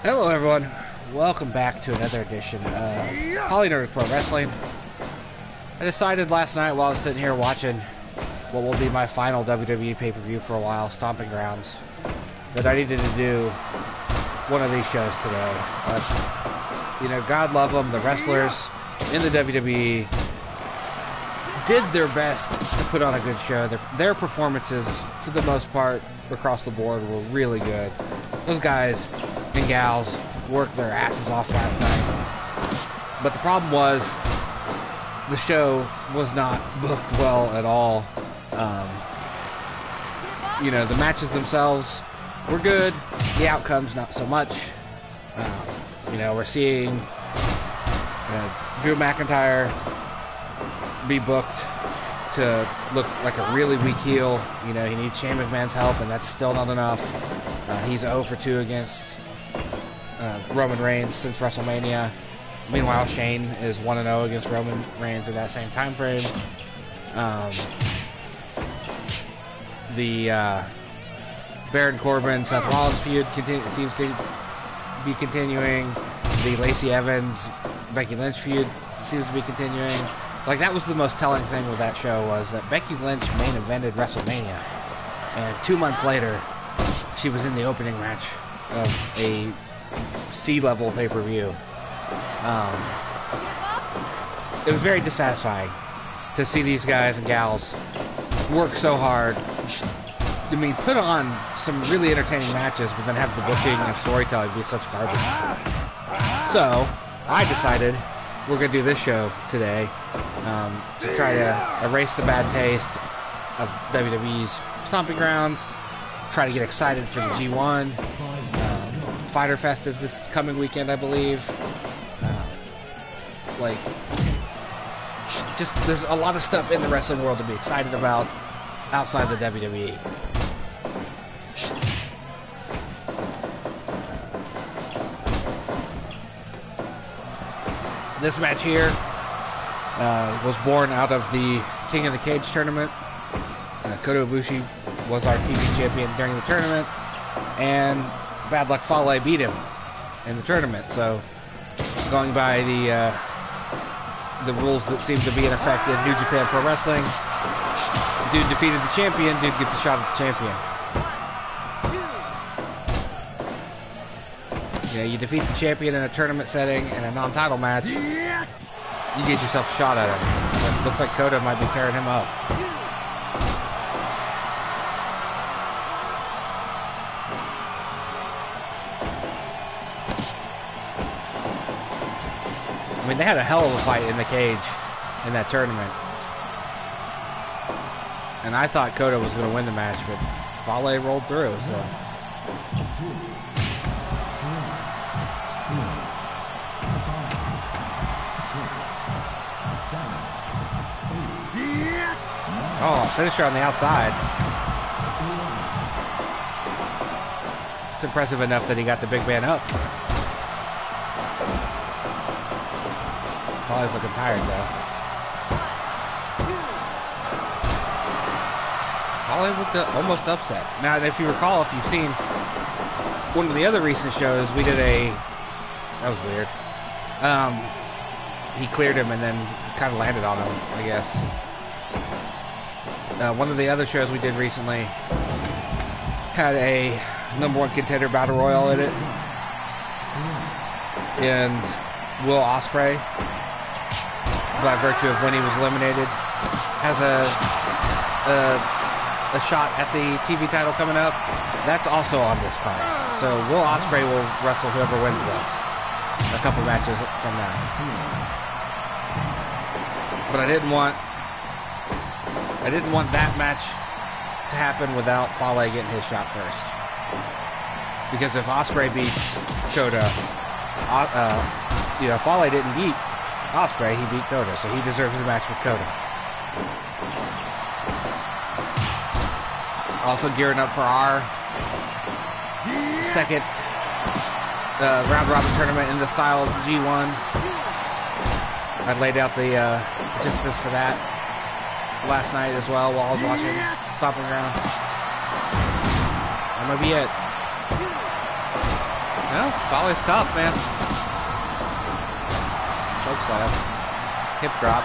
Hello everyone, welcome back to another edition of PolyNerdic Pro Wrestling. I decided last night while I was sitting here watching what will be my final WWE pay-per-view for a while, Stomping Grounds, that I needed to do one of these shows today. But, you know, God love them, the wrestlers in the WWE did their best to put on a good show. Their performances, for the most part, across the board, were really good. Those guys and gals worked their asses off last night. But the problem was, the show was not booked well at all. You know, the matches themselves were good. The outcomes, not so much. You know, we're seeing Drew McIntyre be booked to look like a really weak heel. You know, he needs Shane McMahon's help, and that's still not enough. He's 0 for 2 against Roman Reigns since WrestleMania. Meanwhile, Shane is 1-0 against Roman Reigns in that same time frame. The Baron Corbin Seth Rollins feud seems to be continuing. The Lacey Evans Becky Lynch feud seems to be continuing. Like, that was the most telling thing with that show, was that Becky Lynch main evented WrestleMania, and 2 months later she was in the opening match of a C-level pay-per-view. It was very dissatisfying to see these guys and gals work so hard. I mean, put on some really entertaining matches, but then have the booking and storytelling be such garbage. So, I decided we're going to do this show today to try to erase the bad taste of WWE's Stomping Grounds, try to get excited for the G1. Fyter Fest is this coming weekend, I believe. Like, just, there's a lot of stuff in the wrestling world to be excited about outside the WWE. This match here was born out of the King of the Cage tournament. Kota Ibushi was our TV champion during the tournament, and bad luck Fale beat him in the tournament. So, going by the rules that seem to be in effect in New Japan Pro Wrestling, dude defeated the champion, dude gets a shot at the champion. You know, you defeat the champion in a tournament setting in a non-title match, you get yourself a shot at him. But it looks like Kota might be tearing him up. I mean, they had a hell of a fight in the cage in that tournament. And I thought Kota was going to win the match, but Fale rolled through, so. 2, 3, 4, 5, 6, 7, 8. Oh, finisher on the outside. It's impressive enough that he got the big man up. Fale's looking tired, though. Fale with the almost upset. Now, if you recall, if you've seen one of the other recent shows, we did a... That was weird. He cleared him and then kind of landed on him, I guess. One of the other shows we did recently had a #1 contender battle royal in it. And Will Ospreay, by virtue of when he was eliminated, has a shot at the TV title coming up. That's also on this card. So Will Ospreay will wrestle whoever wins this a couple matches from now. But I didn't want that match to happen without Fale getting his shot first. Because if Ospreay beats Kota, you know, Fale didn't beat Ospreay, he beat Kota, so he deserves the match with Kota. Also gearing up for our second round-robin tournament in the style of the G1. I laid out the participants for that last night as well while I was watching Stomping Ground. That might be it. Well, Fale's tough, man. Choke slam. Hip drop.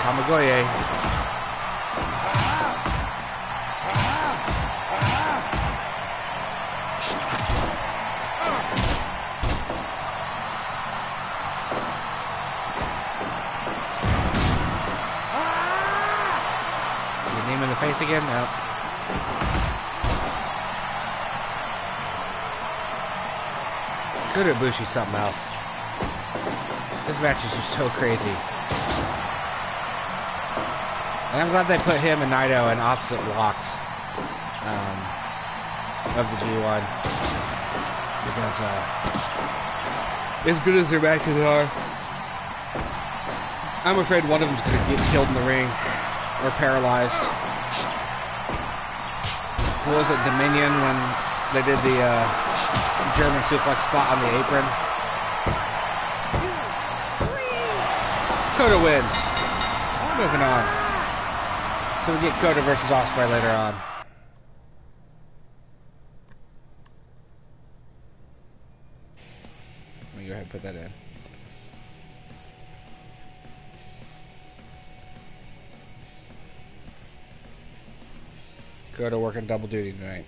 Kamagoye. Face again? No. Good Ibushi something else. This match is just so crazy. And I'm glad they put him and Naito in opposite blocks of the G1. Because as good as their matches are, I'm afraid one of them's going to get killed in the ring or paralyzed. What was it, Dominion, when they did the German suplex spot on the apron? Kota wins. Moving on. So we get Kota versus Ospreay later on. Let me go ahead and put that in. Kota working double duty tonight.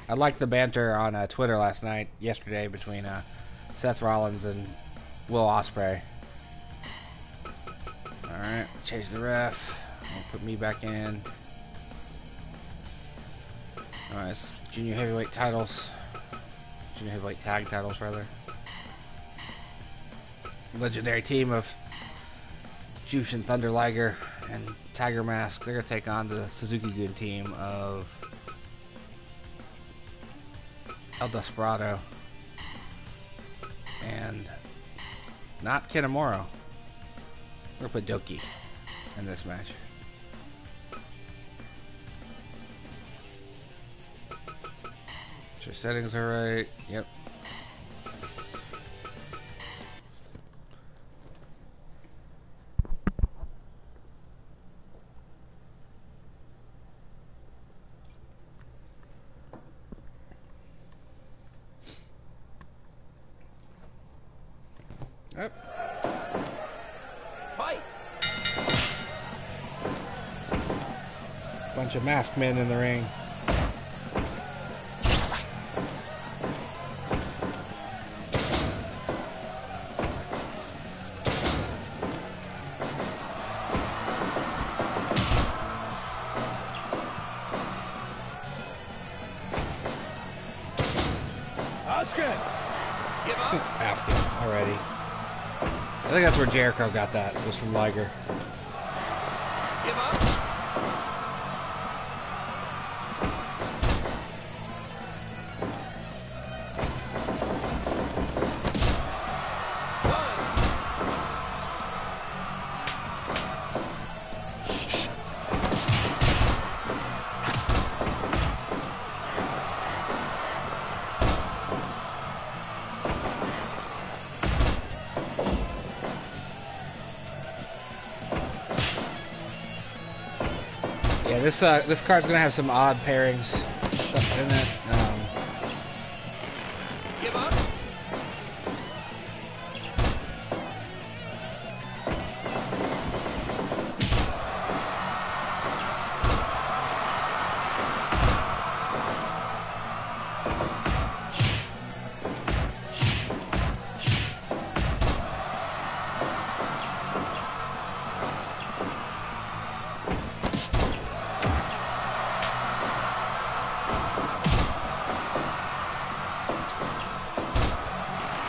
I liked the banter on Twitter yesterday between Seth Rollins and Will Ospreay. Alright, change the ref. I'll put me back in. Alright, it's junior heavyweight titles. Junior heavyweight tag titles, rather. Legendary team of Jushin Thunder Liger and Tiger Mask. They're going to take on the Suzuki Gun team of El Desperado and not Kinemura. We're going to put Douki in this match. Sure, settings are right. Yep. Yep. Fight. Bunch of masked men in the ring. Ask it already. I think that's where Jericho got that. It was from Liger. Give up. This card's gonna have some odd pairings stuff in it. Give up.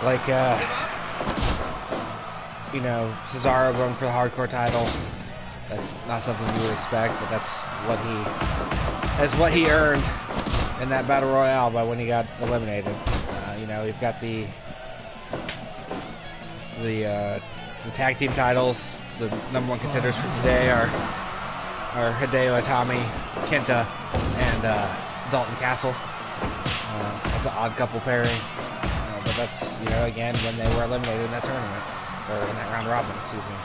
Like, you know, Cesaro going for the hardcore title. That's not something you would expect, but that's what he earned in that battle royale by when he got eliminated. You know, you've got the the tag team titles. The #1 contenders for today are Hideo Itami, Kenta, and Dalton Castle. That's an odd couple pairing. But that's, you know, again, when they were eliminated in that tournament. Or in that round robin, excuse me.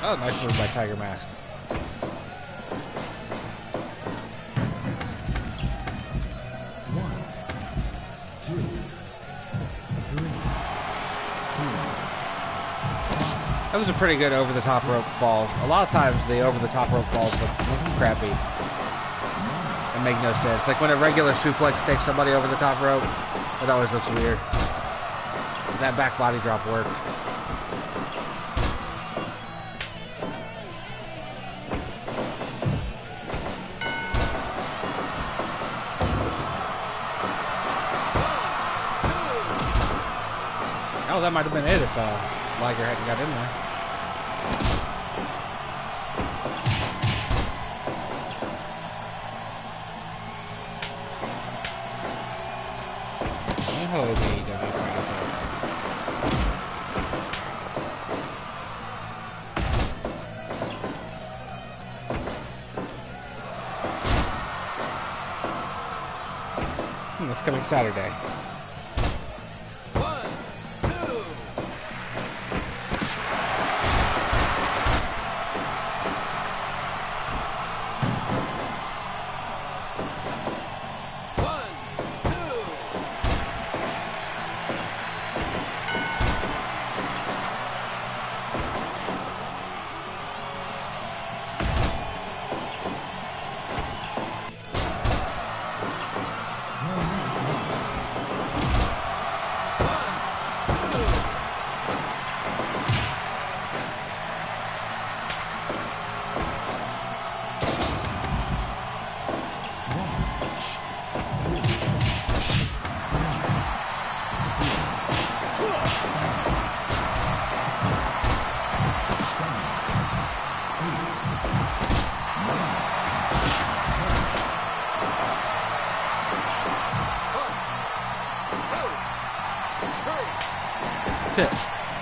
Oh, nice move by Tiger Mask. That was a pretty good over-the-top rope fall. A lot of times the over-the-top rope falls look crappy and make no sense. Like when a regular suplex takes somebody over the top rope, it always looks weird. That back body drop worked. Oh, that might have been it if Liger hadn't got in there. Oh, the AEW Chronicles. That's coming Saturday.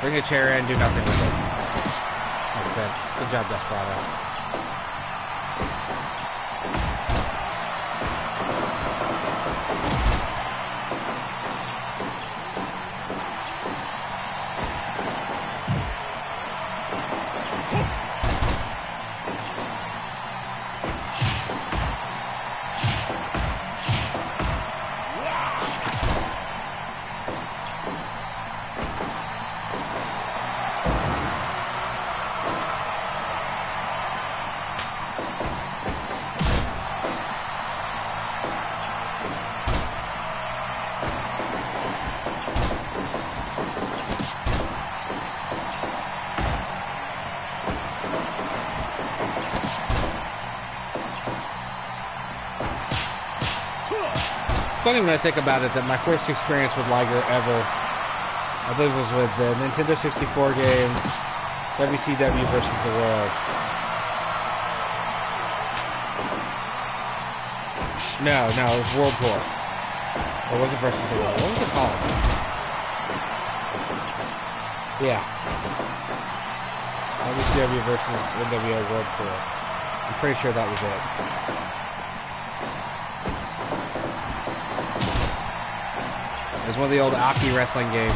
Bring a chair in, do nothing with it. Makes sense. Good job, Desperado. Funny when I think about it that my first experience with Liger ever, I believe, was with the Nintendo 64 game WCW versus the World. No, it was World Tour. It wasn't versus the World. What was it called? Yeah. WCW versus NWO World Tour. I'm pretty sure that was it. It was one of the old Aki wrestling games.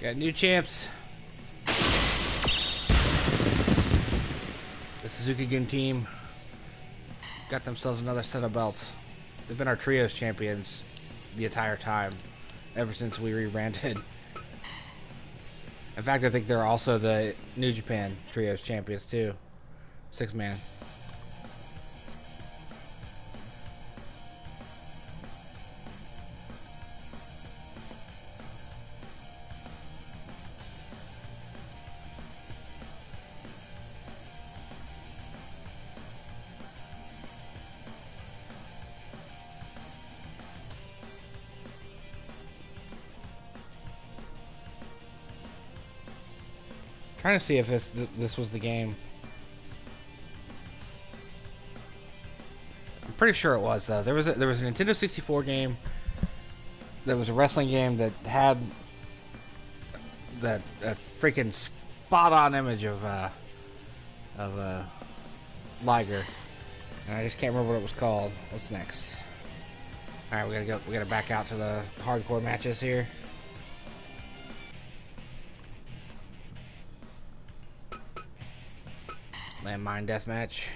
Got new champs. The Suzuki Gun team got themselves another set of belts. They've been our trios champions the entire time, ever since we rebranded. In fact, I think they're also the New Japan trios champions too. 6-man. Trying to see if this was the game. I'm pretty sure it was though. There was a Nintendo 64 game. There was a wrestling game that had that freaking spot-on image of Liger, and I just can't remember what it was called. What's next? All right, we gotta back out to the hardcore matches here. Landmine deathmatch.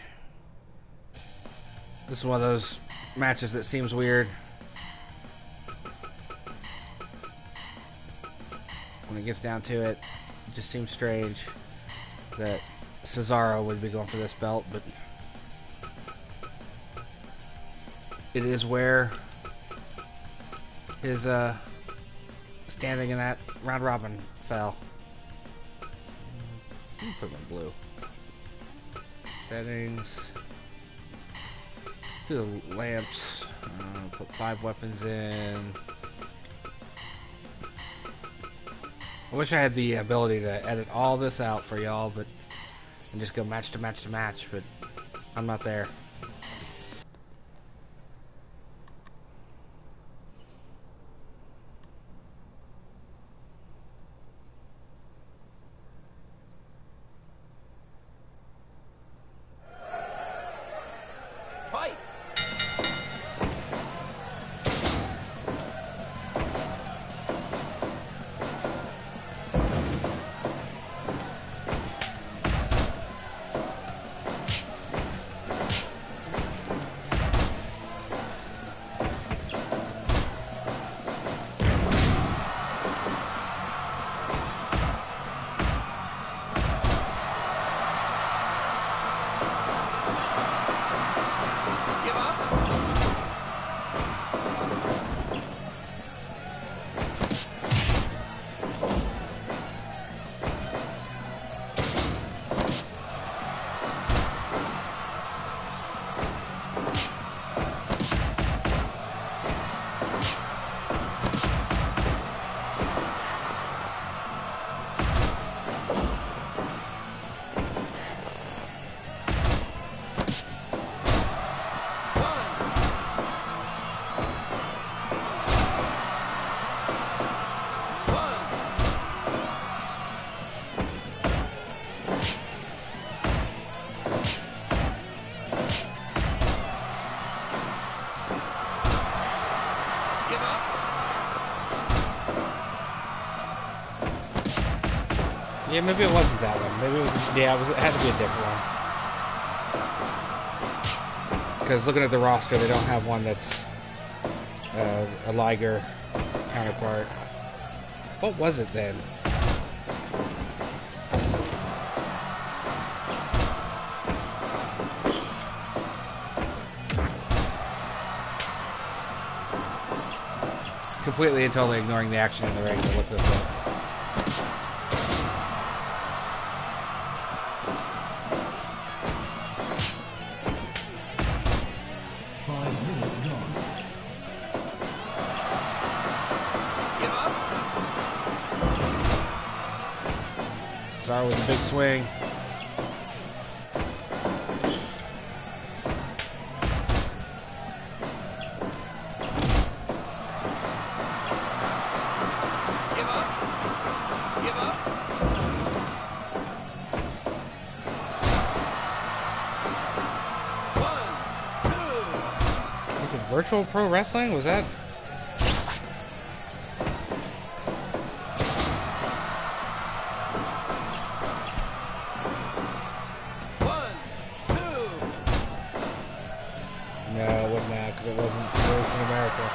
This is one of those matches that seems weird. When it gets down to it, it just seems strange that Cesaro would be going for this belt, but it is where his standing in that round robin fell. Put him in blue. Settings. Let's do the lamps. Put 5 weapons in. I wish I had the ability to edit all this out for y'all, but and just go match to match to match, but I'm not there. Yeah, maybe it wasn't that one. Maybe it was. Yeah, it had to be a different one. Because looking at the roster, they don't have one that's a Liger counterpart. What was it then? Completely and totally ignoring the action in the ring to look this up. Start with a big swing. Give up. Give up. One, two. Was it virtual pro wrestling? Was that? it wasn't released in America.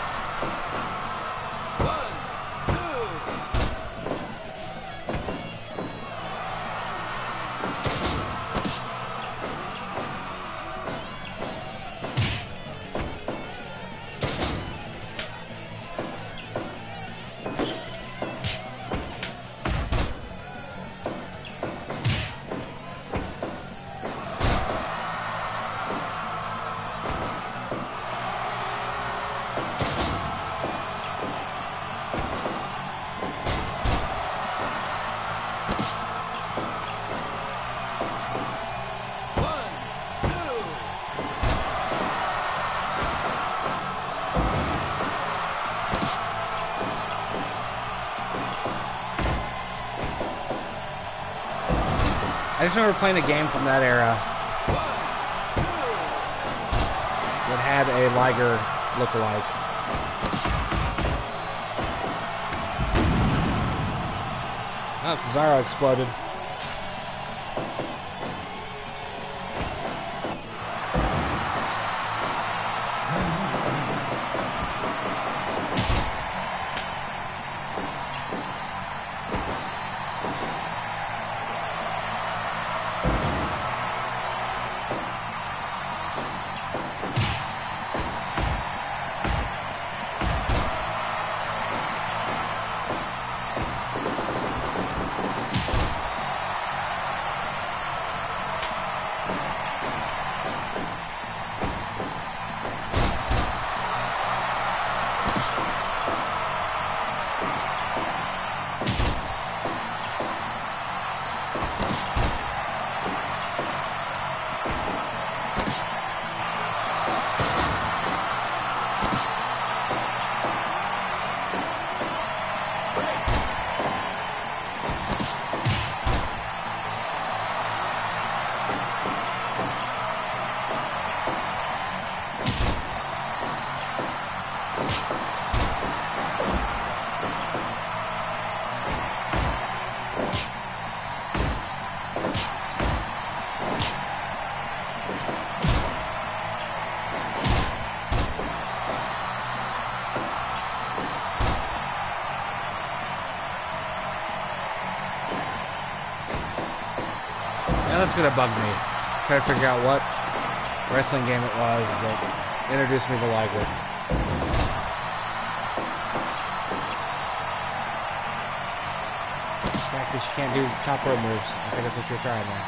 1, I just remember playing a game from that era that had a Liger look-alike. Oh, Cesaro exploded. That's gonna bug me. Try to figure out what wrestling game it was that introduced me to Liger. Cactus, you can't do top rope moves. I think that's what you're trying there.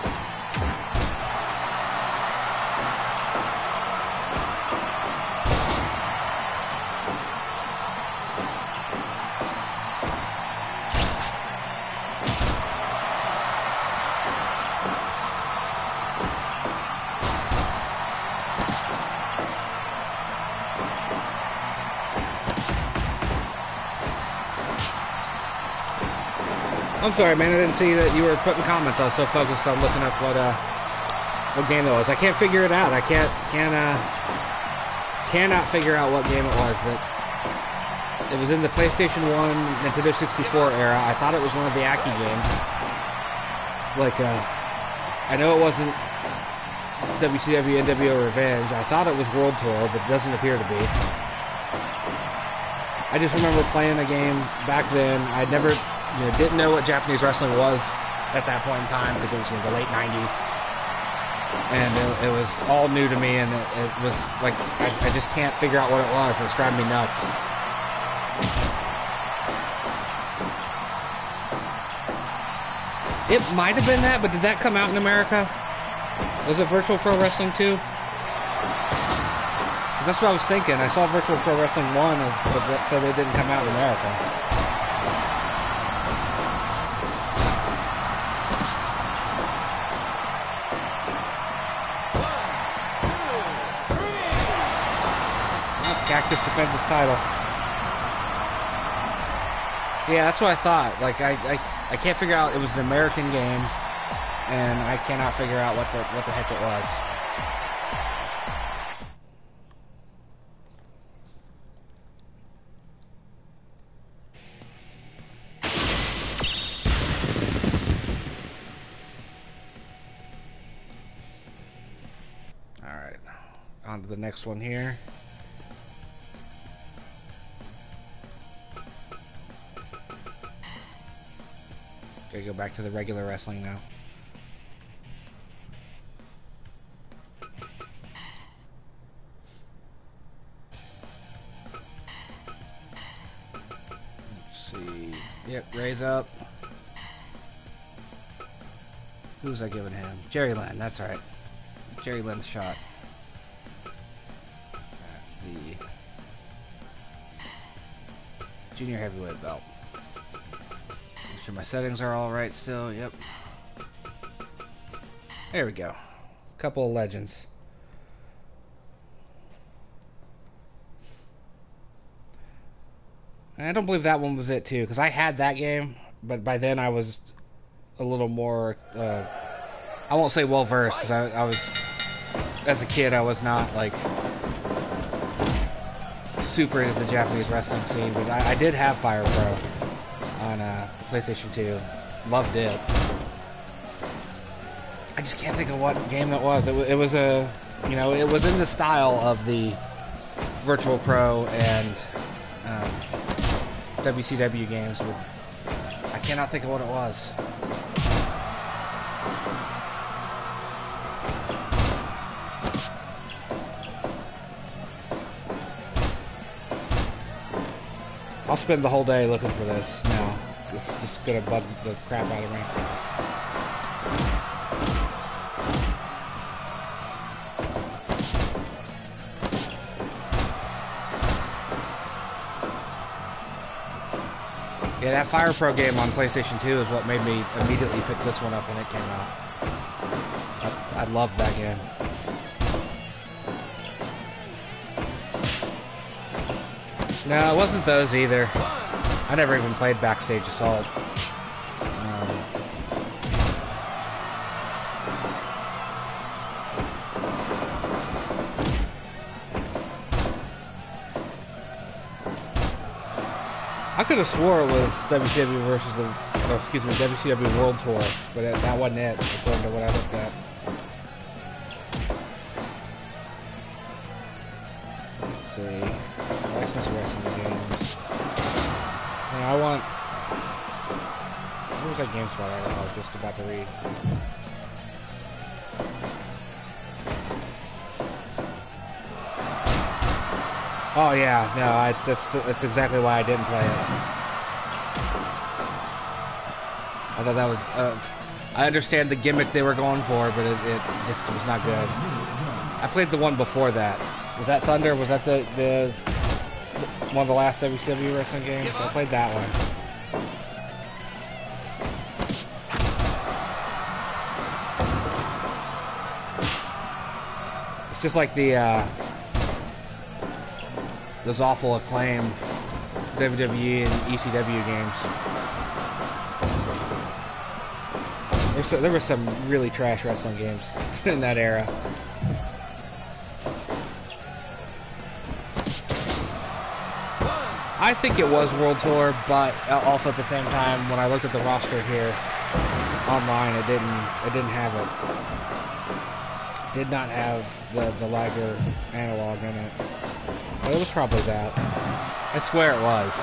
I'm sorry, man. I didn't see that you were putting comments. I was so focused on looking up what game it was. I can't figure it out. I cannot figure out what game it was. That it was in the PlayStation 1, Nintendo 64 era. I thought it was one of the Aki games. Like, I know it wasn't WCW NWO Revenge. I thought it was World Tour, but it doesn't appear to be. I just remember playing a game back then. I'd never, didn't know what Japanese wrestling was at that point in time because it was in the late 90s. And it was all new to me, and it was like, I just can't figure out what it was. It's driving me nuts. It might have been that, but did that come out in America? Was it Virtual Pro Wrestling 2? That's what I was thinking. I saw Virtual Pro Wrestling 1, but that said it didn't come out in America. Cactus defends his title. Yeah, that's what I thought. Like, I can't figure out. It was an American game, and I cannot figure out what the heck it was. All right, on to the next one here. Gotta go back to the regular wrestling now. Let's see. Yep, raise up. Who's I giving him? Jerry Lynn, that's right. Jerry Lynn's shot. At the junior heavyweight belt. Make sure my settings are all right still. Yep. There we go. Couple of legends. I don't believe that one was it too, because I had that game, but by then I was a little more, I won't say well versed, because I was, as a kid, I was not like super into the Japanese wrestling scene, but I did have Fire Pro on PlayStation 2. Loved it. I just can't think of what game that was. It was a, you know, it was in the style of the Virtual Pro and WCW games, but I cannot think of what it was. I'll spend the whole day looking for this now. It's just gonna bug the crap out of me. Yeah, that Fire Pro game on PlayStation 2 is what made me immediately pick this one up when it came out. I loved that game. No, it wasn't those either. I never even played Backstage Assault. I could have swore it was WCW versus the, oh, excuse me, WCW World Tour, but that wasn't it, according to what I looked at. Let's see. Licensed wrestling games. Now I want. What was that GameSpot article I was just about to read? Oh yeah, no, that's exactly why I didn't play it. I thought that was. I understand the gimmick they were going for, but it just was not good. I played the one before that. Was that Thunder? Was that the one of the last WCW wrestling games? I played that one. It's just like the those awful Acclaim WWE and ECW games. There were some really trash wrestling games in that era. I think it was World Tour, but also at the same time, when I looked at the roster here online, it didn't have it. Did not have the Liger analog in it. But it was probably that. I swear it was.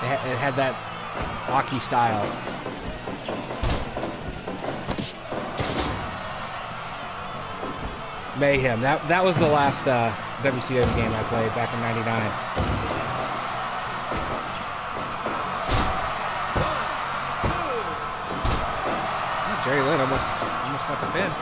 It had that hockey style. Mayhem. That was the last WCW game I played back in '99. Jerry Lynn almost got the pin.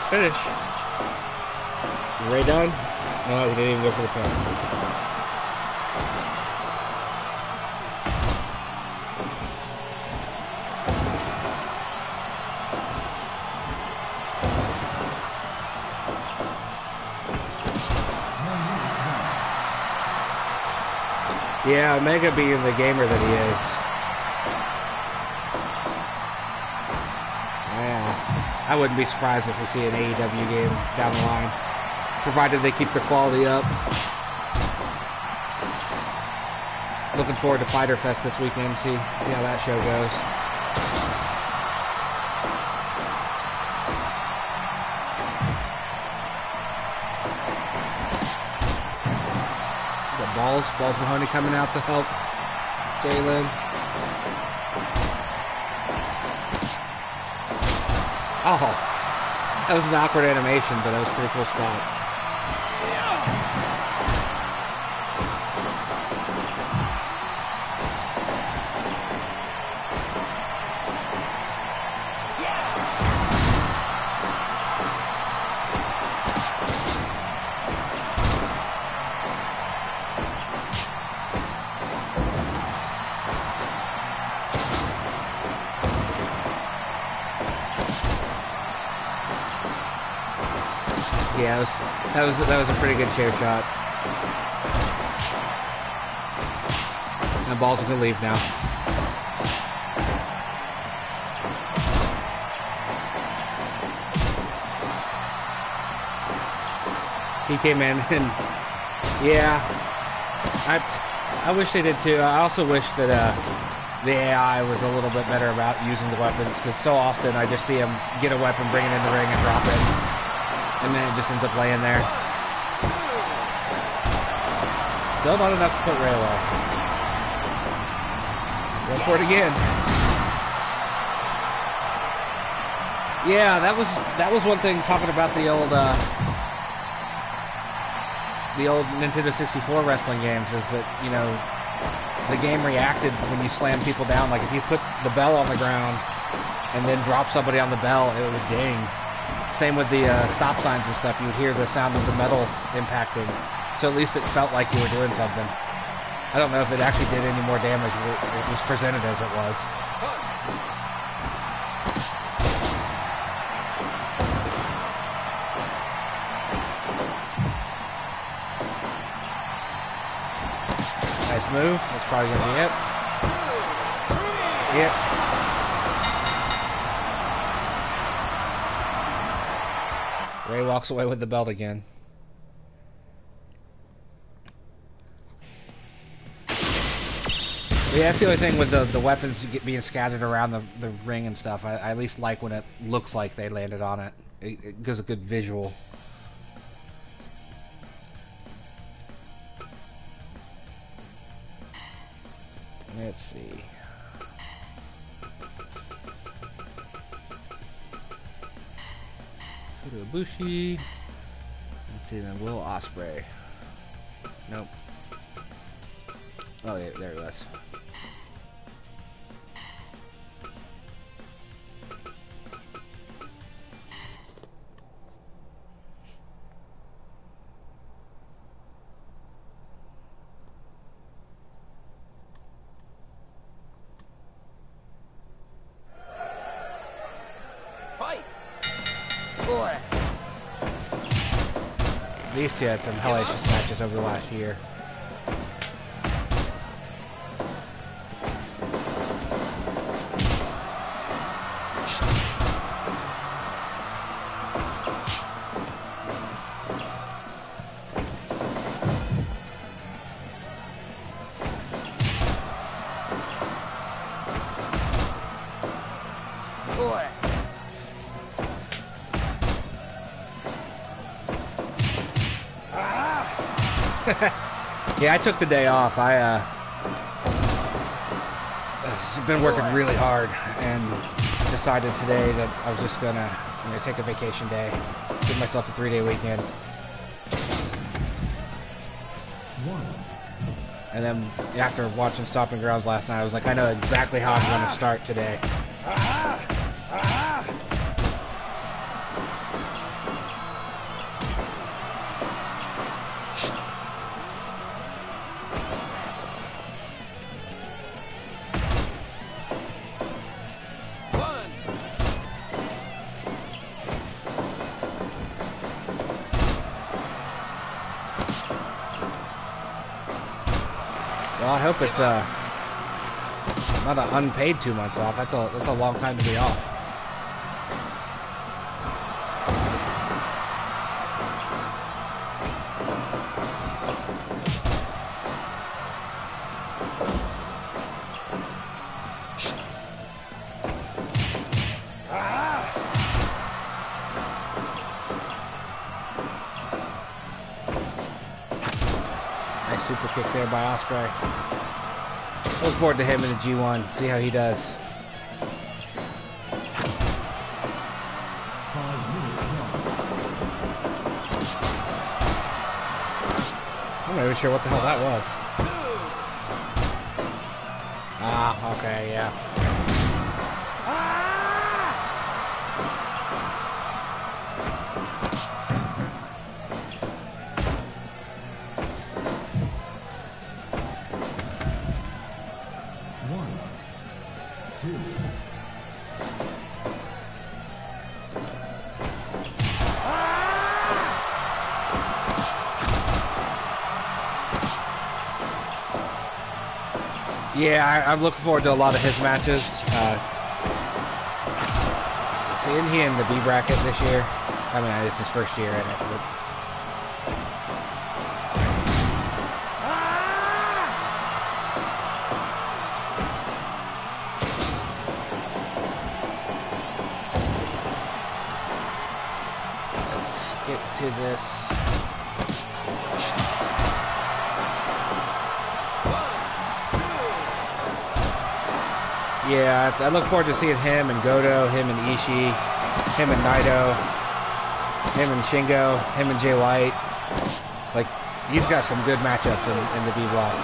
Finish. Is Ray done? No, he didn't even go for the pin. Yeah, Omega being the gamer that he is. Yeah. I wouldn't be surprised if we see an AEW game down the line, provided they keep the quality up. Looking forward to Fyter Fest this weekend, see how that show goes. Got Balls Mahoney coming out to help Jalen. Oh, that was an awkward animation, but that was a pretty cool spot. Yeah, that was a pretty good chair shot. And the Balls are gonna leave now. He came in and yeah, I wish they did too. I also wish that the AI was a little bit better about using the weapons, because so often I just see him get a weapon, bring it in the ring, and drop it. And then it just ends up laying there. Still not enough to put Ray away. Go for it again. Yeah, that was one thing, talking about the old Nintendo 64 wrestling games, is that, you know, the game reacted when you slammed people down. Like if you put the bell on the ground and then drop somebody on the bell, it would ding. Same with the stop signs and stuff. You would hear the sound of the metal impacting. So at least it felt like you were doing something. I don't know if it actually did any more damage. It was presented as it was. Nice move. That's probably going to be it. Yep. Ray walks away with the belt again. Yeah, that's the only thing with the weapons being scattered around the ring and stuff. I at least like when it looks like they landed on it. It gives a good visual. Let's see. Ibushi. Let's see then. Will Ospreay. Nope. Oh yeah, there he was. These two had some hellacious matches over the last year. Yeah, I took the day off. I've been working really hard and decided today that I was just gonna, you know, take a vacation day, give myself a 3-day weekend. And then after watching Stomping Grounds last night, I was like, I know exactly how I'm going to start today. Well, I hope it's not an unpaid 2 months off. That's a long time to be off. super kick there by Ospreay. Look forward to him in the G1. See how he does. 5 minutes left. I'm not even sure what the hell that was. Ah, okay, yeah. Yeah, I'm looking forward to a lot of his matches. Seeing he in the B bracket this year. I mean, it's his first year in it. But... let's get to this. Yeah, I look forward to seeing him and Goto, him and Ishii, him and Naito, him and Shingo, him and Jay White. Like, he's got some good matchups in the B block.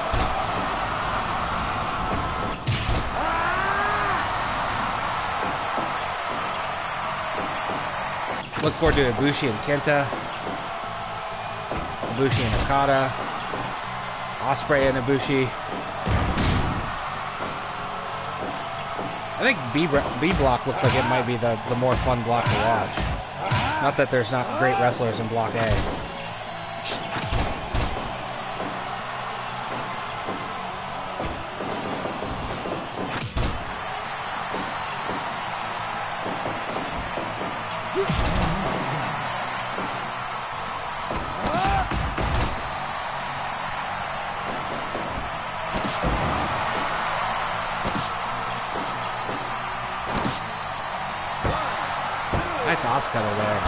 Look forward to Ibushi and Kenta, Ibushi and Okada, Ospreay and Ibushi. I think B block looks like it might be the more fun block to watch. Not that there's not great wrestlers in block A. Nice Oscar there.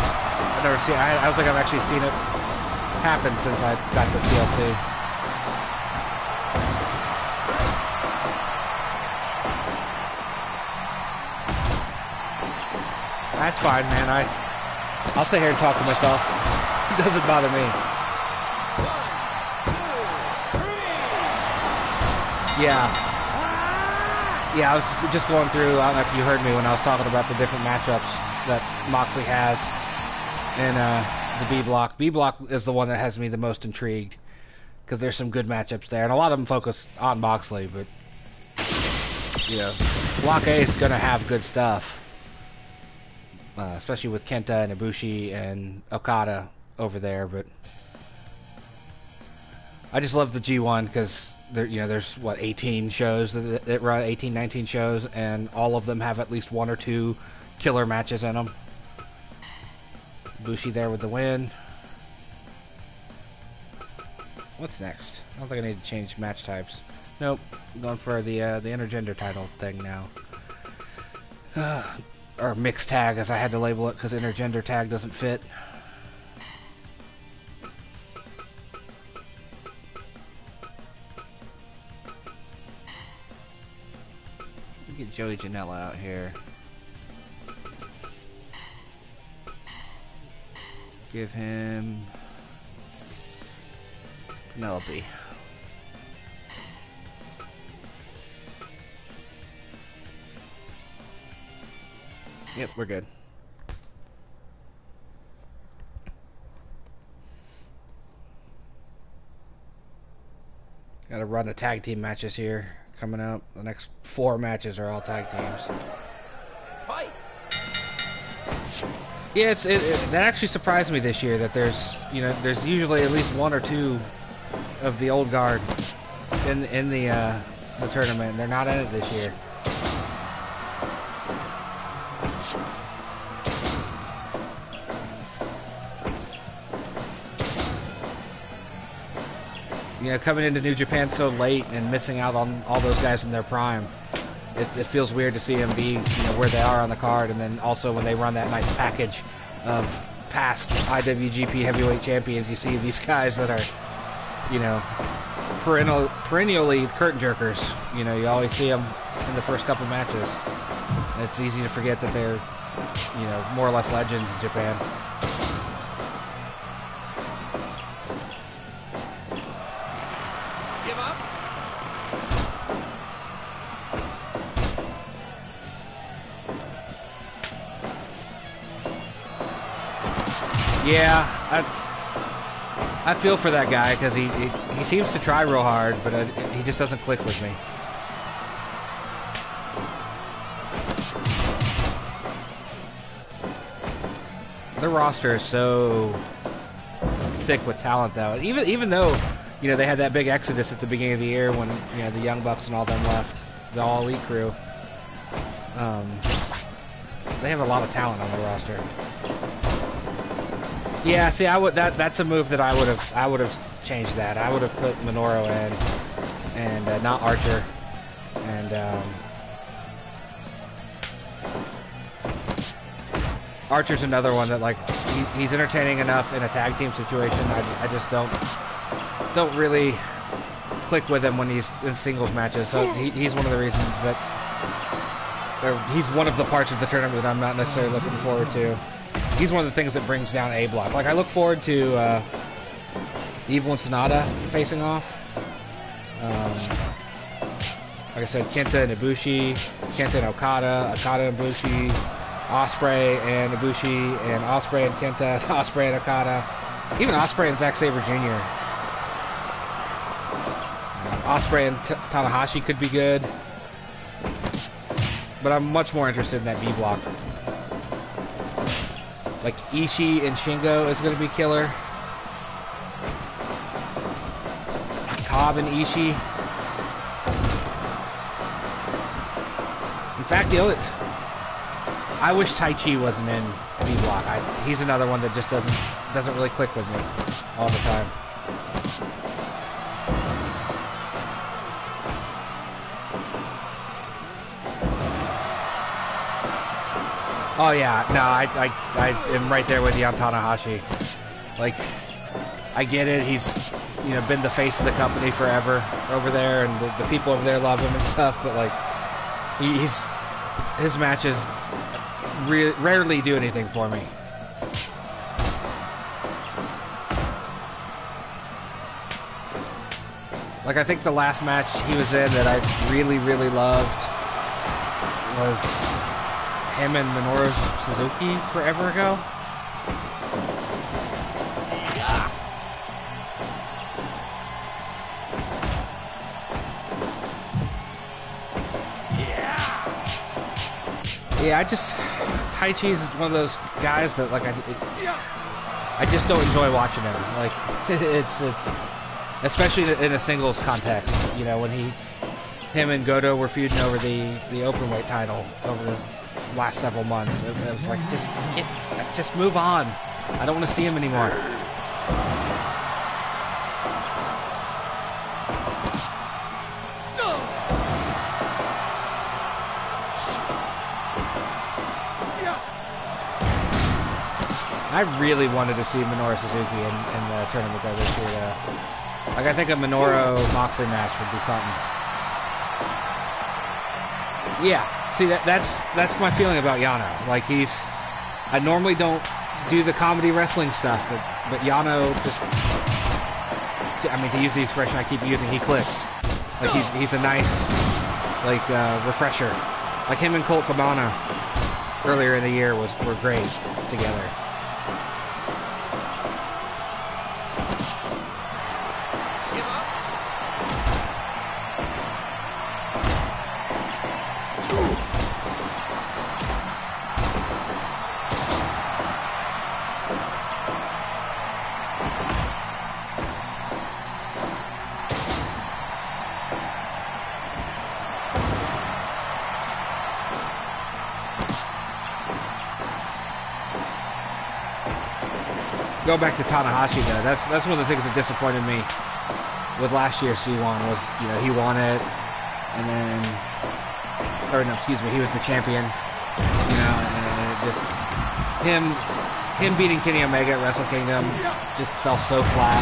I've never seen. I don't think I've actually seen it happen since I got this DLC. That's fine, man. I'll sit here and talk to myself. It doesn't bother me. Yeah. Yeah, I was just going through. I don't know if you heard me when I was talking about the different matchups that Moxley has in the B block. B block is the one that has me the most intrigued because there's some good matchups there, and a lot of them focus on Moxley. But yeah, block A is gonna have good stuff, especially with Kenta and Ibushi and Okada over there. But I just love the G1 because there's what 18 shows that run 18, 19 shows, and all of them have at least one or two killer matches in them. Ibushi there with the win. What's next? I don't think I need to change match types. Nope, I'm going for the intergender title thing now. Or mixed tag, as I had to label it because intergender tag doesn't fit. Get Joey Janela out here. Give him Penelope. Yep, we're good. Gotta run the tag team matches here coming up. The next 4 matches are all tag teams. Fight! Yeah, that actually surprised me this year that there's usually at least 1 or 2 of the old guard in the tournament. They're not in it this year. Coming into New Japan so late and missing out on all those guys in their prime. It feels weird to see them be where they are on the card, and then also when they run that nice package of past IWGP Heavyweight Champions, you see these guys that are you know, perennially curtain jerkers. You know, you always see them in the first couple matches. It's easy to forget that they're, you know, more or less legends in Japan. Give up. Yeah, I feel for that guy because he seems to try real hard, but he just doesn't click with me. The roster is so thick with talent, though. Even though, you know, they had that big exodus at the beginning of the year when, you know, the Young Bucks and all them left, the All Elite crew. They have a lot of talent on the roster. Yeah, see, that's a move that I would have changed that. I would have put Minoru in and not Archer, and Archer's another one that, like, he's entertaining enough in a tag team situation. I just don't really click with him when he's in singles matches. So he's one of the reasons that, or he's one of the parts of the tournament that I'm not necessarily looking forward to. He's one of the things that brings down A Block. Like, I look forward to Evil and Sonata facing off. Like I said, Kenta and Ibushi, Kenta and Okada, Okada and Ibushi, Ospreay and Ibushi, and Ospreay and Kenta, Ospreay and Okada, even Ospreay and Zack Sabre Jr. Ospreay and Tanahashi could be good, but I'm much more interested in that B block. Like, Ishii and Shingo is going to be killer. Cobb and Ishii. In fact, I wish Tai Chi wasn't in B block. He's another one that just doesn't really click with me all the time. Oh yeah, no, I am right there with you on Tanahashi. Like, I get it. He's, you know, been the face of the company forever over there, and the people over there love him and stuff. But, like, his matches rarely do anything for me. Like, I think the last match he was in that I really, really loved was him and Minoru Suzuki forever ago. Yeah, Tai Chi is one of those guys that, like, I just don't enjoy watching him. Like, it's especially in a singles context. You know, when him and Goto were feuding over the openweight title over the last several months. It was like, just move on. I don't want to see him anymore. I really wanted to see Minoru Suzuki in the tournament that this year. Like, I think a Minoru Moxley match would be something. Yeah, see, that's my feeling about Yano. Like, I normally don't do the comedy wrestling stuff, but Yano just, I mean, to use the expression I keep using, he clicks. Like, he's a nice, like, refresher. Like, him and Colt Cabana earlier in the year were great together. Go back to Tanahashi though. That's one of the things that disappointed me with last year's C1 was, you know, he won it, and then, or no, excuse me, he was the champion, you know, and it just him beating Kenny Omega at Wrestle Kingdom just fell so flat.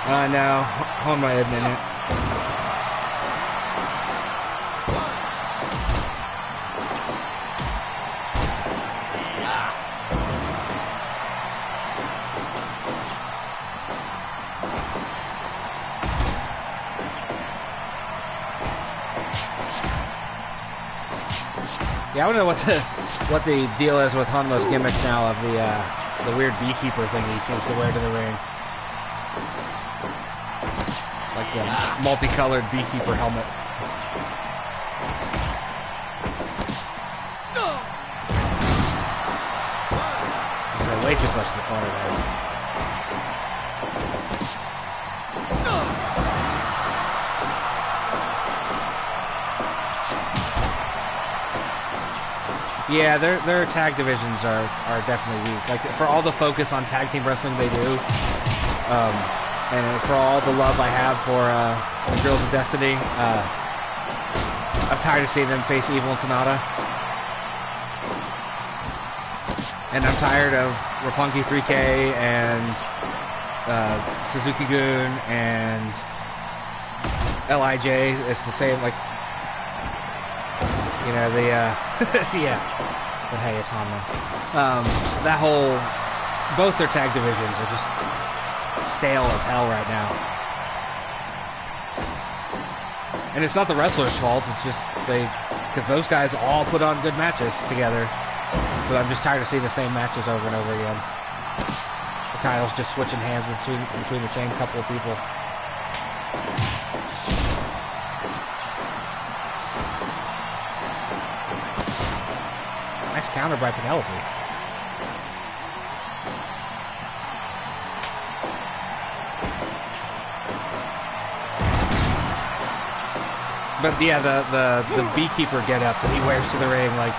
No. Honma isn't in it. Yeah, I don't know what the deal is with Honma's gimmick now of the weird beekeeper thing he seems to wear to the ring. Like the multicolored beekeeper helmet. He's way too close to the corner there. Yeah, their tag divisions are definitely weak. Like, for all the focus on tag team wrestling they do, and for all the love I have for the Girls of Destiny, I'm tired of seeing them face Evil and Sonata. And I'm tired of Roppongi 3K and Suzuki-gun and LIJ. It's the same, like, you know, the, yeah. But hey, it's Honma. That whole, both their tag divisions are just stale as hell right now. And it's not the wrestlers' fault, it's just because those guys all put on good matches together. But I'm just tired of seeing the same matches over and over again. The title's just switching hands between the same couple of people. Nice counter by Penelope. But yeah, the beekeeper getup that he wears to the ring, like,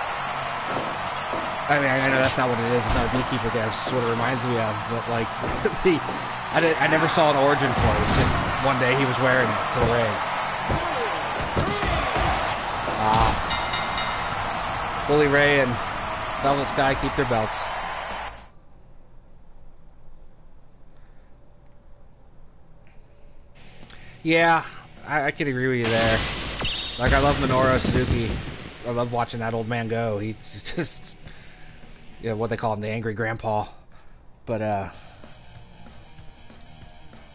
I mean, I know that's not what it is. It's not a beekeeper getup. It's just what it reminds me of. But like, I never saw an origin for it. It's just one day he was wearing it to the ring. Bully Ray and Velvet Sky keep their belts. Yeah, I can agree with you there. Like, I love Minoru Suzuki. I love watching that old man go. He just, you know, what they call him, the angry grandpa. But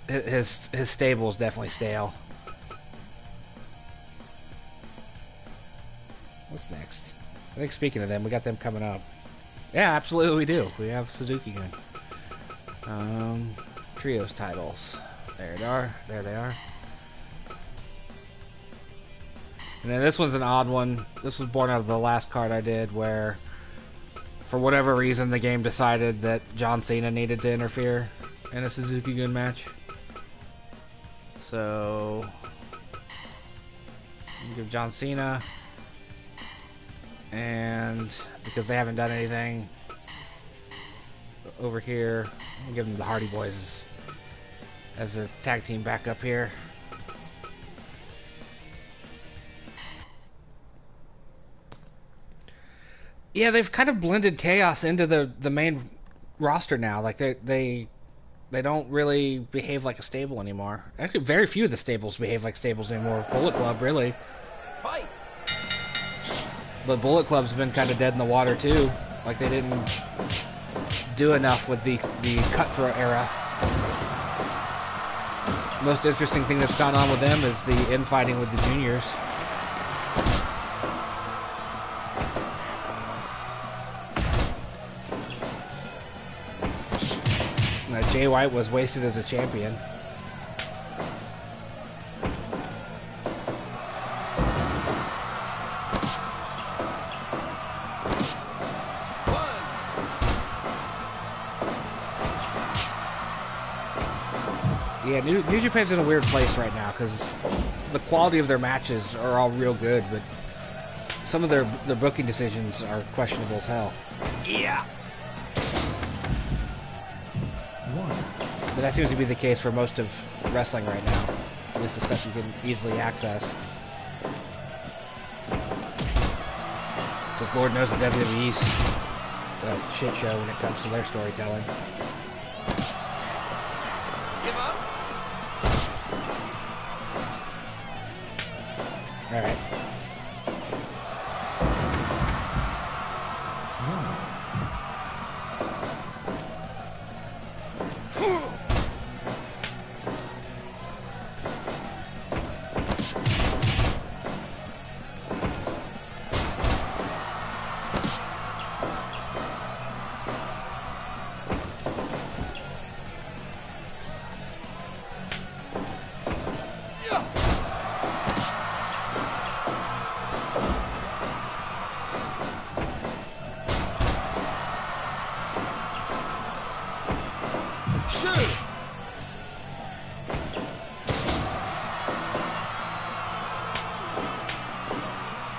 his stable is definitely stale. What's next? I think, speaking of them, we got them coming up. Yeah, absolutely we do. We have Suzuki gun. Trios titles. There they are. There they are. And then this one's an odd one. This was born out of the last card I did, where for whatever reason the game decided that John Cena needed to interfere in a Suzuki gun match. So we'll give John Cena, and because they haven't done anything over here, we'll give them the Hardy Boys as a tag team back up here. Yeah, they've kind of blended Chaos into the main roster now. Like, they don't really behave like a stable anymore. Actually, very few of the stables behave like stables anymore. Bullet Club, really. Fight. But Bullet Club's been kind of dead in the water too. Like, they didn't do enough with the Cutthroat era. Most interesting thing that's gone on with them is the infighting with the juniors. Jay White was wasted as a champion. Yeah, New Japan's in a weird place right now because the quality of their matches are all real good, but some of their booking decisions are questionable as hell. Yeah. But that seems to be the case for most of wrestling right now. At least the stuff you can easily access. Because Lord knows the WWE's a shit show when it comes to their storytelling. Give up. Alright.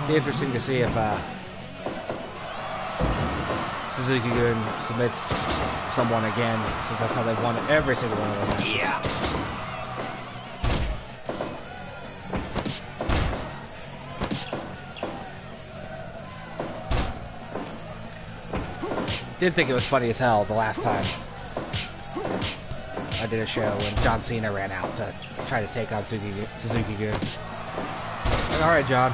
Be interesting to see if Suzuki Gun submits someone again, since that's how they've won every single one of them matches. Yeah. Did think it was funny as hell the last time I did a show when John Cena ran out to try to take on Suzuki Gun. Like, all right, John.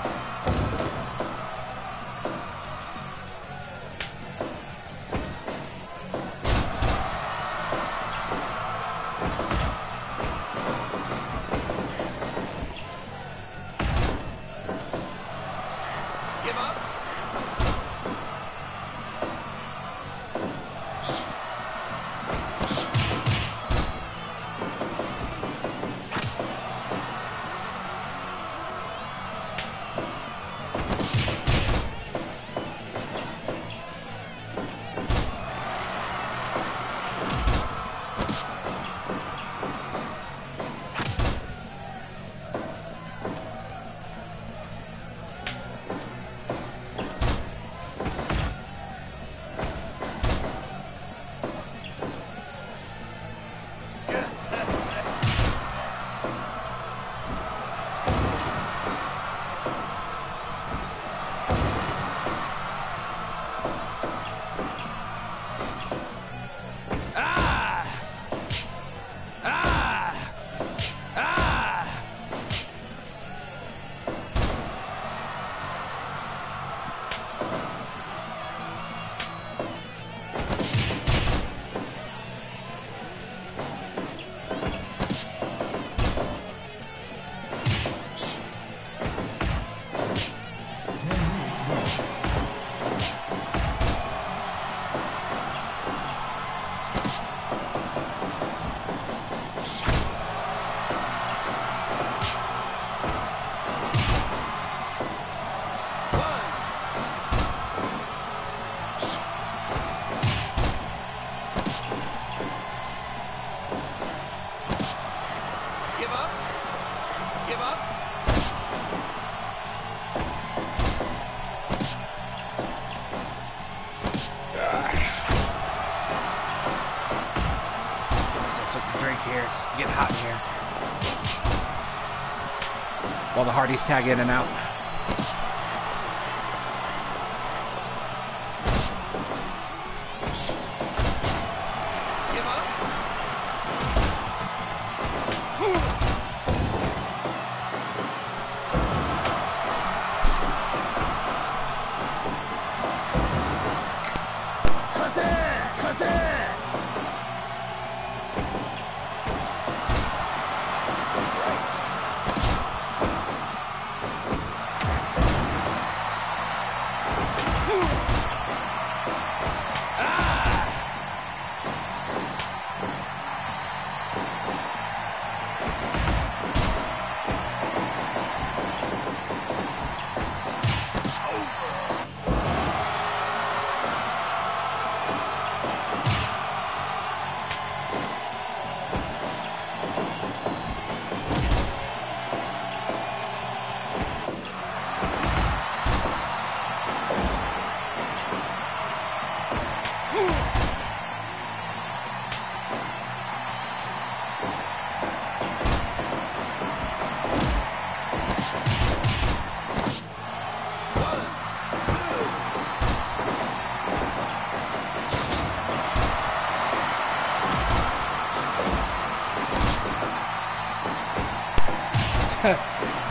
While the Hardys tag in and out.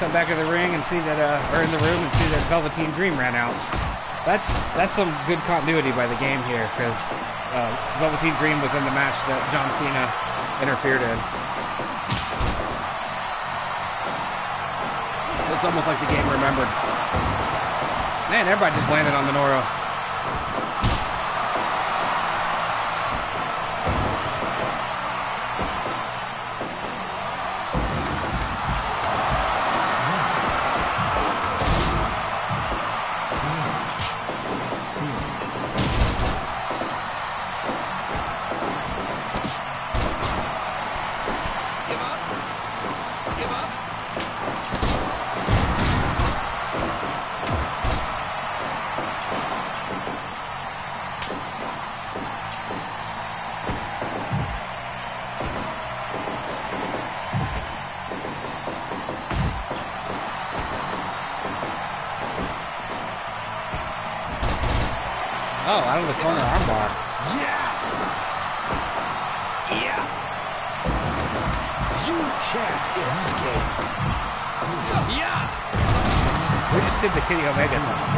come back in the ring and see that, or in the room and see that Velveteen Dream ran out. That's some good continuity by the game here, because Velveteen Dream was in the match that John Cena interfered in. So it's almost like the game remembered. Man, everybody just landed on Minoru. Oh, out of the corner armbar. Yes! Yeah! You can't escape! Yeah! We just did the Kitty Omega song.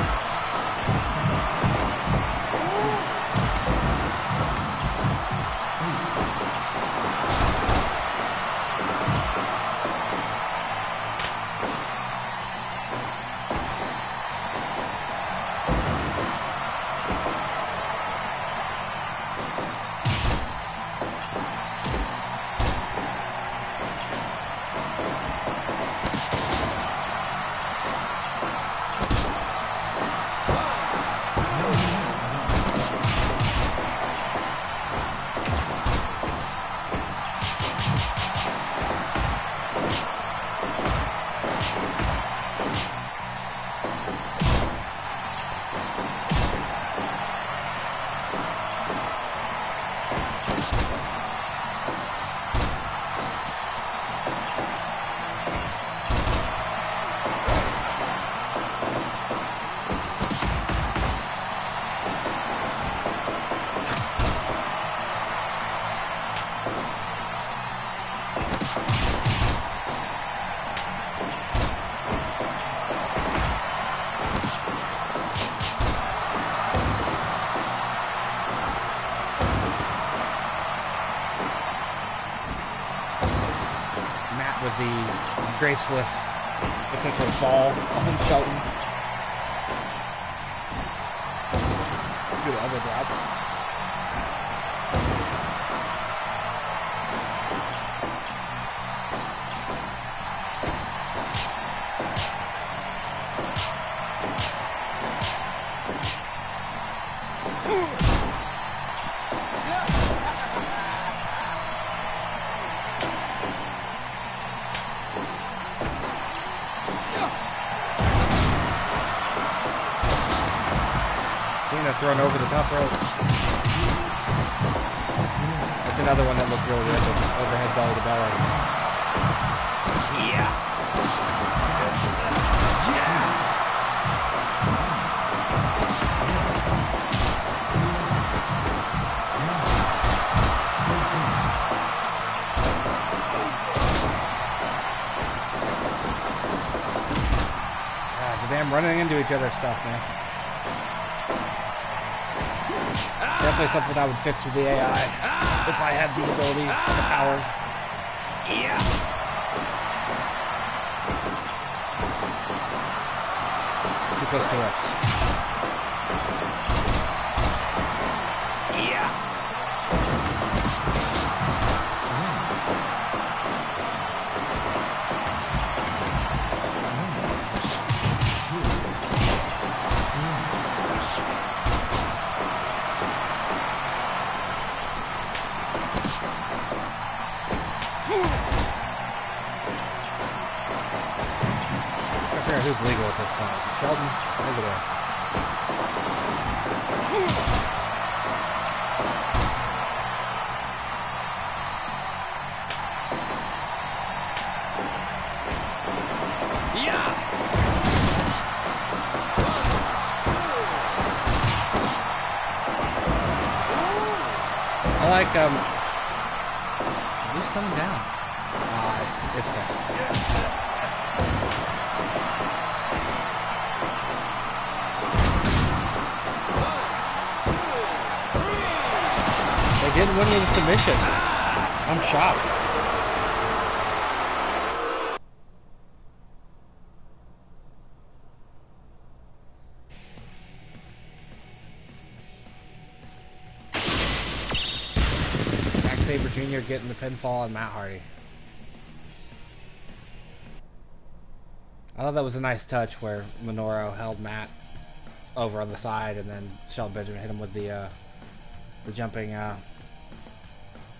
With the graceless, essentially fall on Shelton. Good elbow drop. Thrown over the top rope. That's another one that looked really good. Overhead belly to belly. Yeah. Yes. The damn running into each other stuff, man. Definitely something I would fix with the AI if I had the abilities, the power. Yeah. Too close to us. Yeah. Who's legal at this point? Is it Shelton? Look at this. Yeah. I like who's coming down? It's coming. even win with a submission. I'm shocked. Sabre Jr. getting the pinfall on Matt Hardy. I thought that was a nice touch where Minoru held Matt over on the side and then Shelton Benjamin hit him with the jumping,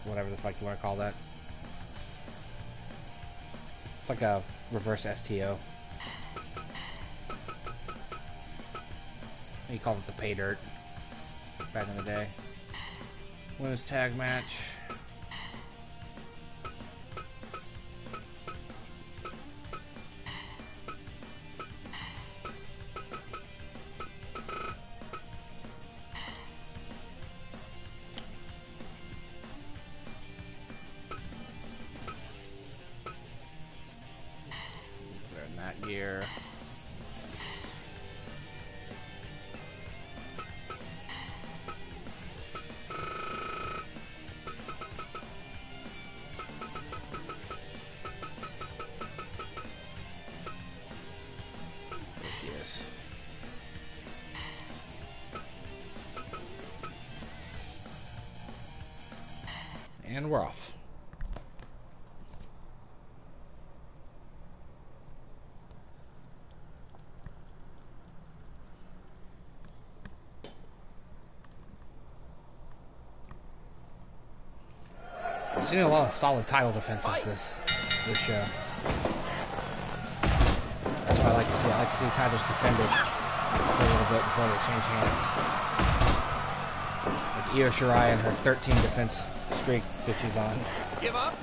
whatever the fuck you want to call that. It's like a reverse STO. He called it the pay dirt back in the day. Women's tag match. Gear. There she is. And we're off. Seen a lot of solid title defenses this show. That's what I like to see. I like to see titles defended for a little bit before they change hands. Like Io Shirai and her 13 defense streak that she's on. Give up.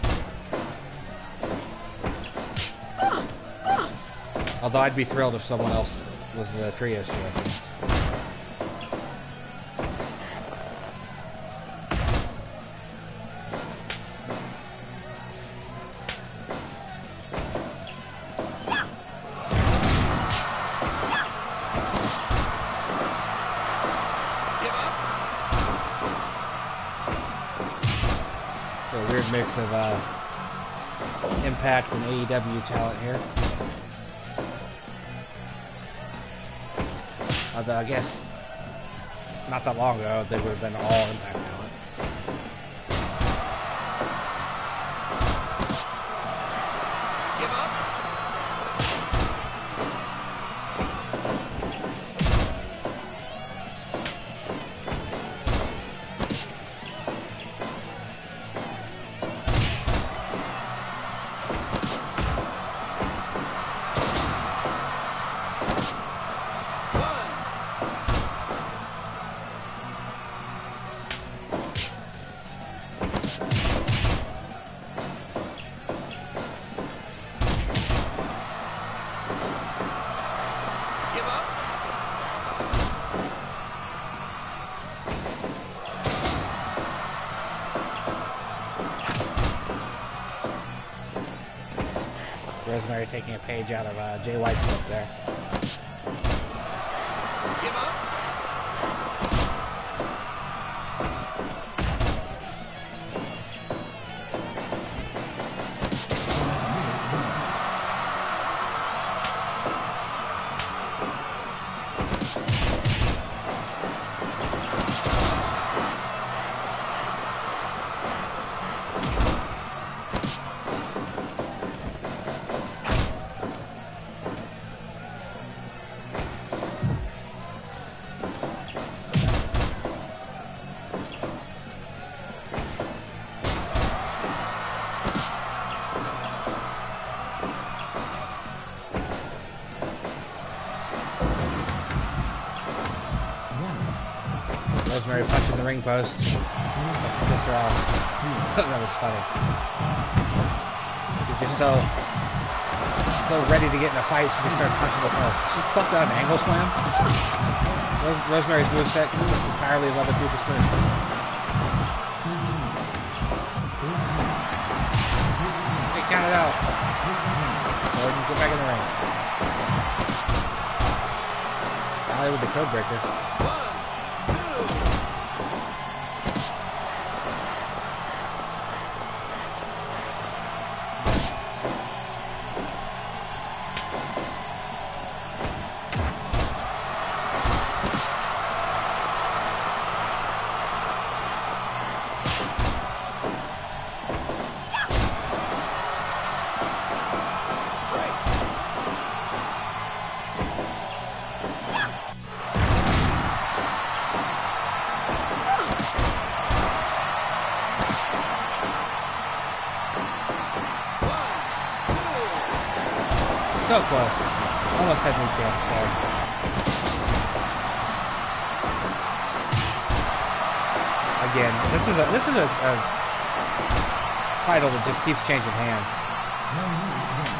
Although I'd be thrilled if someone else was the trios champions. Mix of Impact and AEW talent here. Although I guess not that long ago they would have been all Impact talent. Give up. Rosemary taking a page out of Jay White's book there. Give up. Rosemary punching the ring post. That's pissed her off. That was funny. She's just so ready to get in a fight, she just starts punching the post. She's busted out an angle slam. Rosemary's moveset consists entirely of other people's moves. Hey, count it out. Jordan, get back in the ring. Allie with the code breaker. So close. Almost had new champs there. Again, this is a title that just keeps changing hands. 10 minutes left.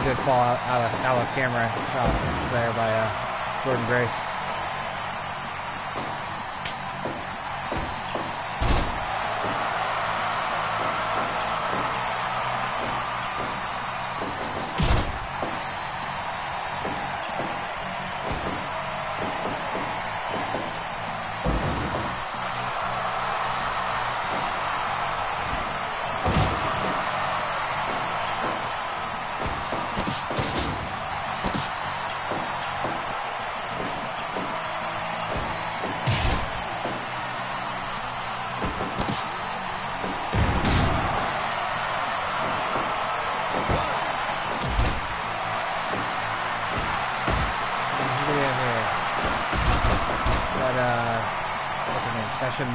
Good fall out of camera shot there by Jordynne Grace.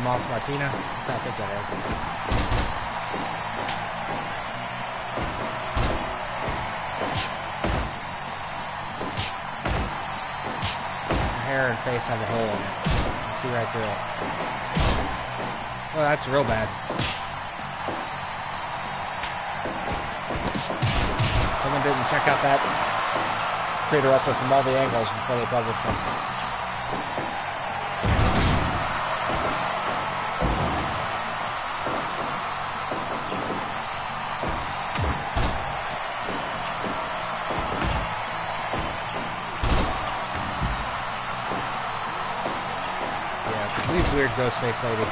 Moth Martina, I think that is. Her hair and face have a hole in it. You can see right through it. Well, that's real bad. Someone didn't check out that Creator Wrestler from all the angles before they published them. Weird ghost face lady.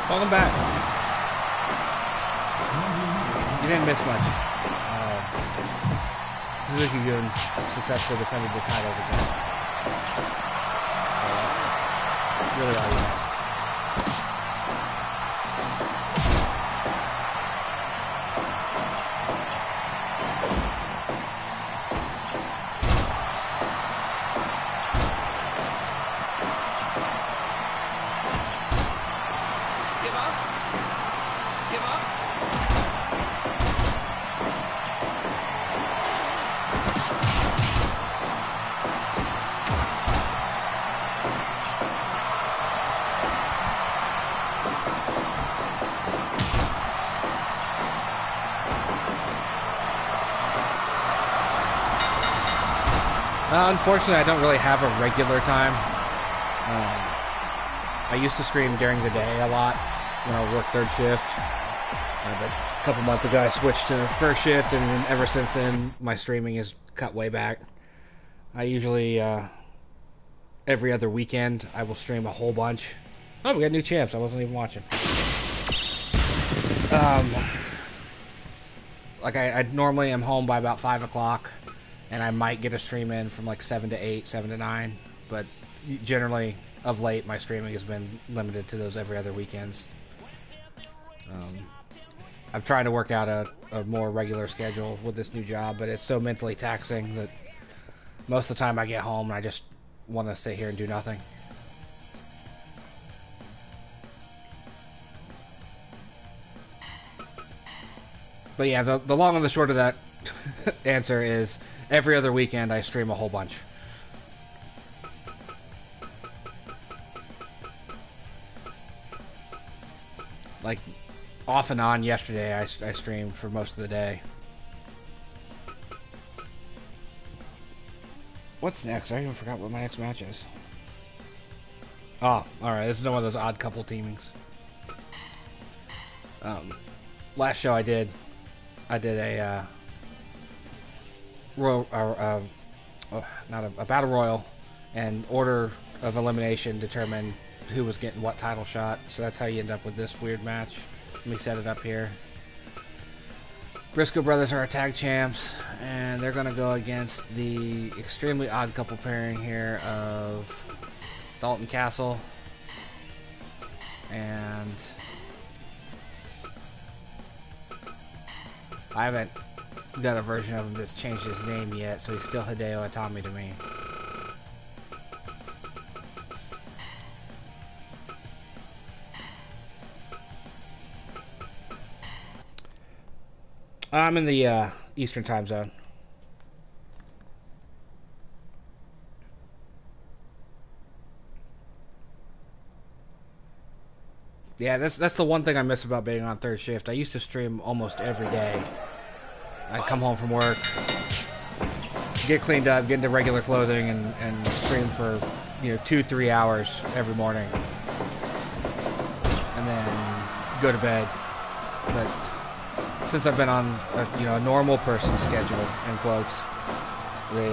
Welcome back. You didn't miss much. Suzuki Gun successfully defended the titles again. So that's really all you missed. Unfortunately, I don't really have a regular time. I used to stream during the day a lot when I worked third shift. But a couple months ago, I switched to first shift, and ever since then, my streaming is cut way back. I usually, every other weekend, I will stream a whole bunch. Oh, we got new champs. I wasn't even watching. Like, I normally am home by about 5 o'clock, and I might get a stream in from like 7 to 8, 7 to 9, but generally, of late, my streaming has been limited to those every other weekends. I'm trying to work out a more regular schedule with this new job, but it's so mentally taxing that most of the time I get home and I just want to sit here and do nothing. But yeah, the long and the short of that answer is every other weekend I stream a whole bunch. Like, off and on yesterday, I streamed for most of the day. What's next? I even forgot what my next match is. Oh, alright, this is one of those odd couple teamings. Last show I did a a battle royal, and order of elimination determined who was getting what title shot. So that's how you end up with this weird match. Let me set it up here. Briscoe brothers are our tag champs, and they're going to go against the extremely odd couple pairing here of Dalton Castle and I haven't got a version of him that's changed his name yet, so he's still Hideo Itami to me. I'm in the Eastern time zone. Yeah, that's the one thing I miss about being on third shift. I used to stream almost every day. I'd come home from work, get cleaned up, get into regular clothing, and stream for 2-3 hours every morning, and then go to bed. But since I've been on a normal person schedule, in quotes, the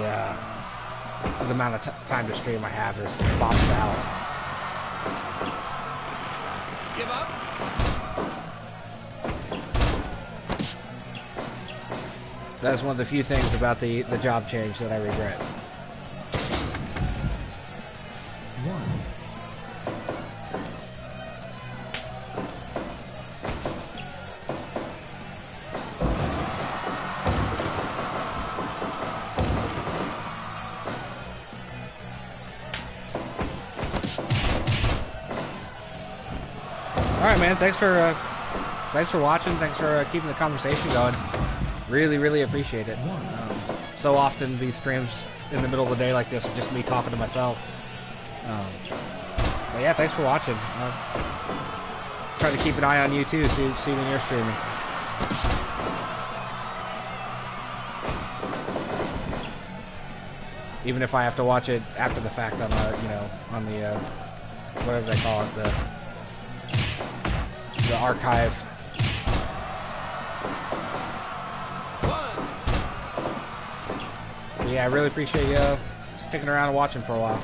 amount of time to stream I have is boxed out. Give up. That's one of the few things about the job change that I regret. Alright, man, thanks for watching, thanks for keeping the conversation going. Really appreciate it. So often these streams in the middle of the day like this are just me talking to myself. But yeah, thanks for watching. Try to keep an eye on you too, see when you're streaming. Even if I have to watch it after the fact on the whatever they call it, the archive. But yeah, I really appreciate you sticking around and watching for a while.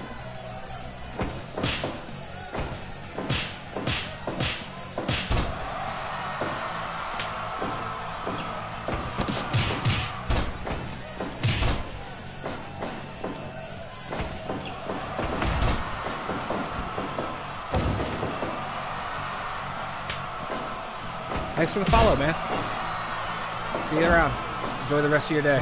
Thanks for the follow, man. See you around. Enjoy the rest of your day.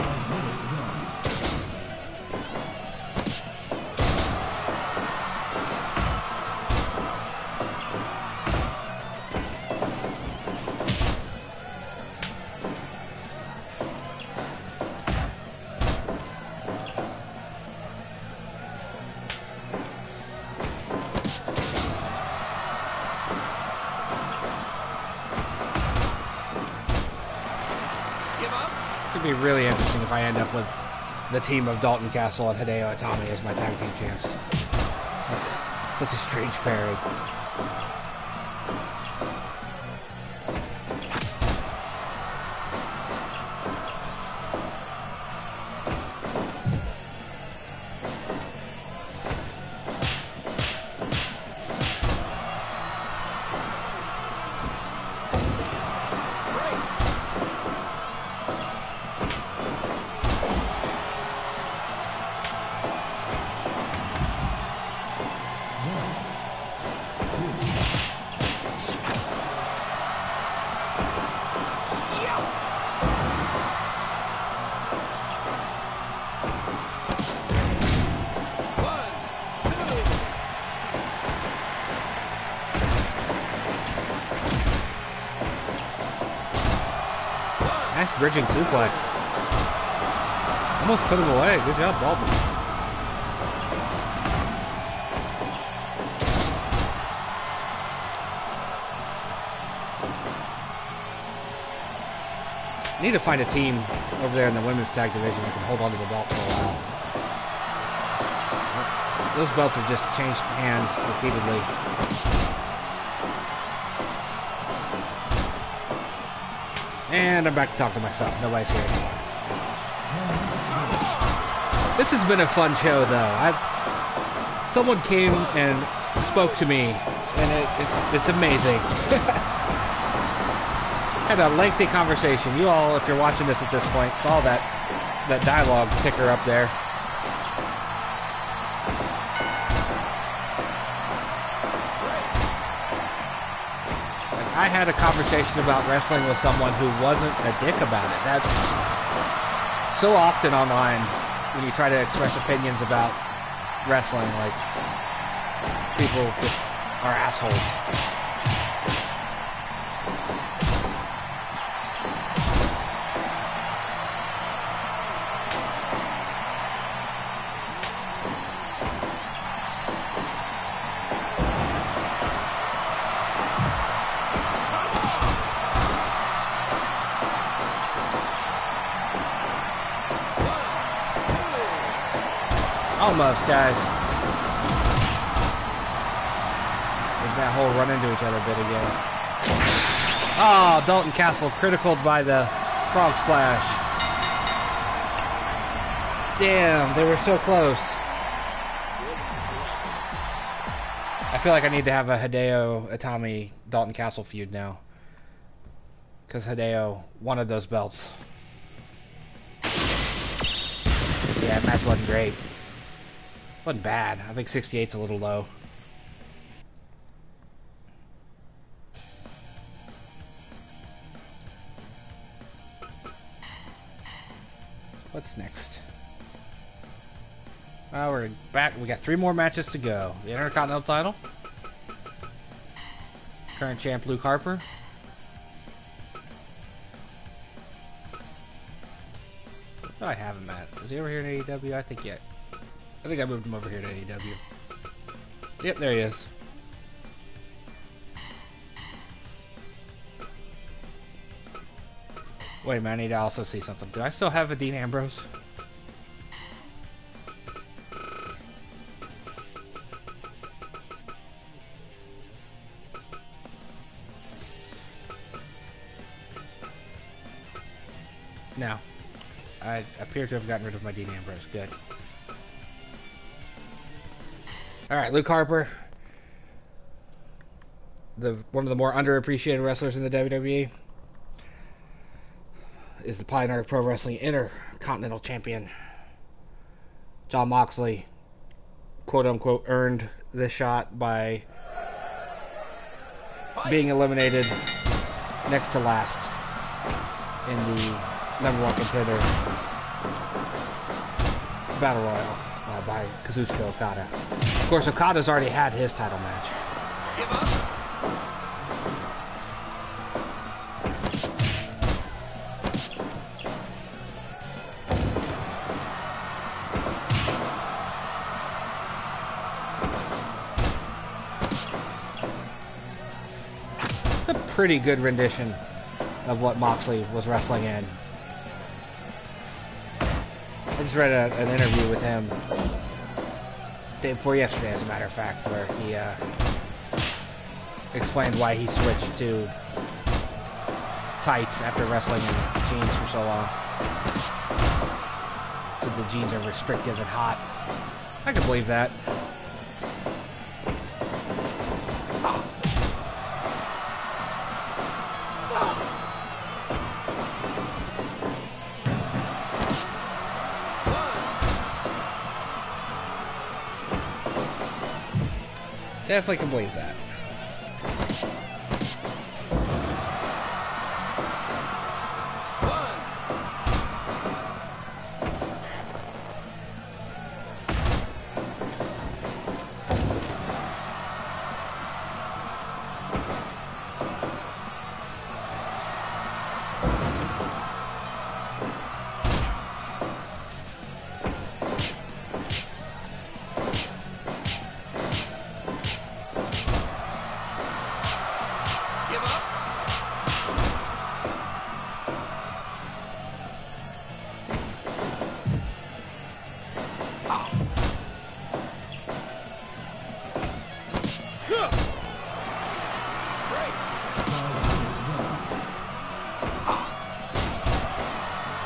Really interesting if I end up with the team of Dalton Castle and Hideo Itami as my tag team champs. That's such a strange pairing. Bridging suplex. Almost put him away. Good job, Dalton. Need to find a team over there in the women's tag division that can hold on to the belt for a while. Those belts have just changed hands repeatedly. And I'm back to talk to myself. Nobody's here anymore. This has been a fun show, though. Someone came and spoke to me, and it's amazing. Had a lengthy conversation. You all, if you're watching this at this point, saw that dialogue ticker up there. I had a conversation about wrestling with someone who wasn't a dick about it. That's so often online when you try to express opinions about wrestling, like people just are assholes. Almost, guys. There's that whole run into each other bit again. Oh, Dalton Castle criticaled by the frog splash. Damn, they were so close. I feel like I need to have a Hideo Itami Dalton Castle feud now. Because Hideo wanted those belts. Yeah, that match wasn't great. Wasn't bad. I think 68's a little low. What's next? We're back. We got 3 more matches to go. The Intercontinental title. Current champ Luke Harper. Oh, I have him at. Is he over here in AEW? I think yet. I think I moved him over here to AEW. Yep, there he is. Wait a minute, I need to also see something. Do I still have a Dean Ambrose? No. I appear to have gotten rid of my Dean Ambrose. Good. Alright, Luke Harper. One of the more underappreciated wrestlers in the WWE. Is the PolyNerdic Pro Wrestling Intercontinental Champion. Jon Moxley, quote-unquote, earned this shot by being eliminated next to last in the #1 contender Battle Royal by Kazuchika Okada. Of course, Okada's already had his title match. Give up. It's a pretty good rendition of what Moxley was wrestling in. just read an interview with him day before yesterday, as a matter of fact, where he explained why he switched to tights after wrestling in jeans for so long. So the jeans are restrictive and hot. I can believe that. Definitely can believe that.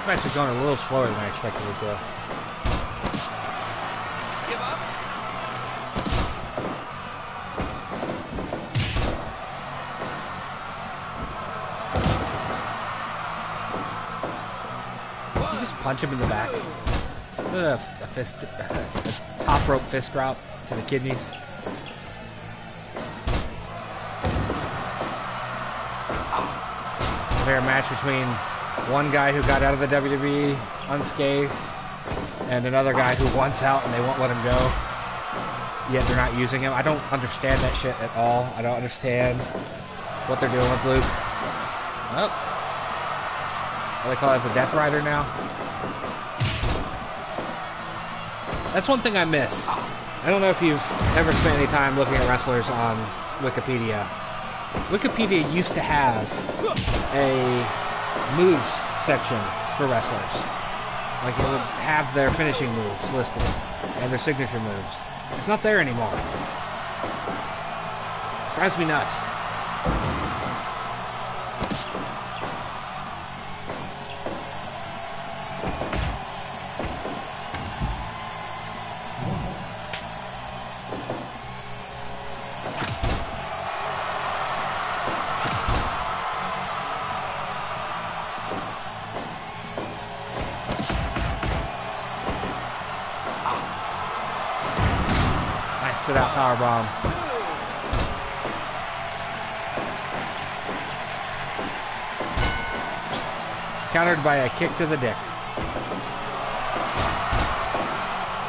I'm actually going a little slower than I expected it to. Give up. You just punch him in the back. A fist, a top rope fist drop to the kidneys. A fair match between one guy who got out of the WWE unscathed and another guy who wants out and they won't let him go, yet they're not using him. I don't understand that shit at all. I don't understand what they're doing with Luke. Oh. What do they call it, the Death Rider now? That's one thing I miss. I don't know if you've ever spent any time looking at wrestlers on Wikipedia. Wikipedia used to have a moves section for wrestlers. Like, it would have their finishing moves listed and their signature moves. It's not there anymore. Drives me nuts. Sit out powerbomb. Countered by a kick to the dick.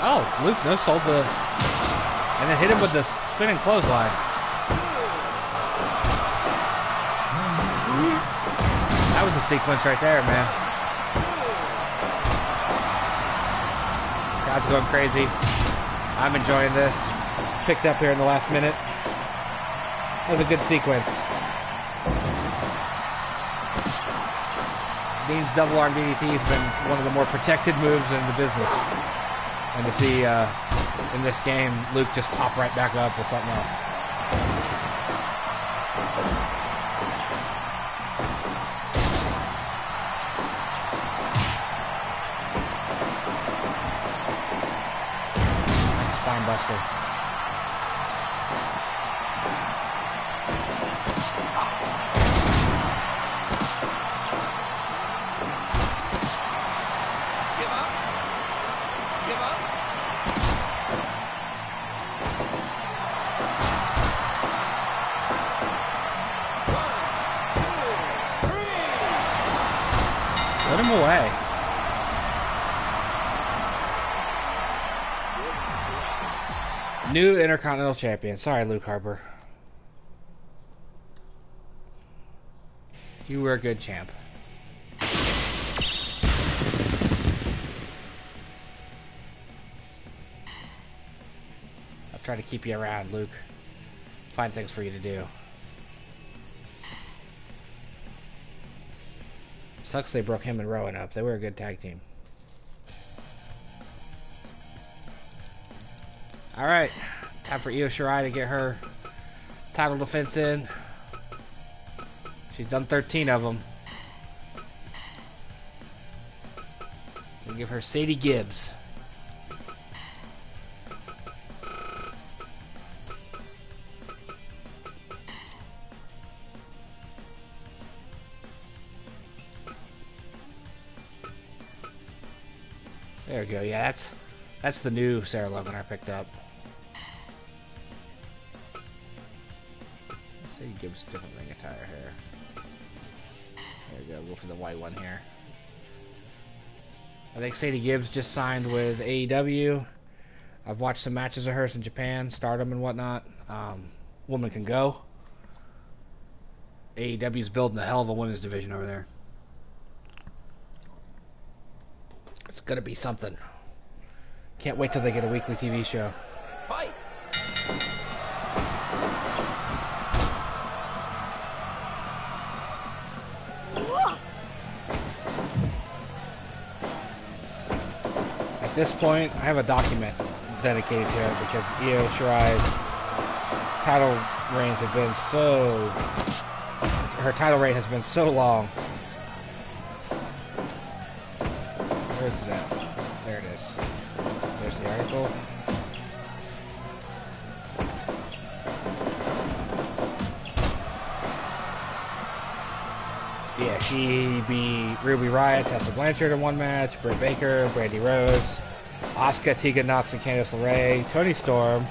Oh, Luke no sold the, and then hit him with the spinning clothesline. That was a sequence right there, man. Crowd's going crazy. I'm enjoying this. Picked up here in the last minute. That was a good sequence. Dean's double arm DDT has been one of the more protected moves in the business. And to see in this game, Luke just pop right back up with something else. Nice spine buster. Away. New Intercontinental Champion. Sorry, Luke Harper. You were a good champ. I'll try to keep you around, Luke. Find things for you to do. Sucks they broke him and Rowan up. They were a good tag team. Alright, time for Io Shirai to get her title defense in. She's done 13 of them. We'll give her Sadie Gibbs. There we go. Yeah, that's the new Sarah Logan I picked up. Sadie Gibbs different ring attire here. There we go. Go for the white one here. I think Sadie Gibbs just signed with AEW. I've watched some matches of hers in Japan, Stardom and whatnot. Woman can go. AEW's building a hell of a women's division over there. It's gonna be something. Can't wait till they get a weekly TV show. Fight! At this point, I have a document dedicated to it because Io Shirai's title reigns have been so... Her title reign has been so long. Where is it at? There it is. There's the article. Yeah, she beat Ruby Riott, Tessa Blanchard in one match, Britt Baker, Brandy Rhodes, Asuka, Tegan Nox, and Candice LeRae, Toni Storm,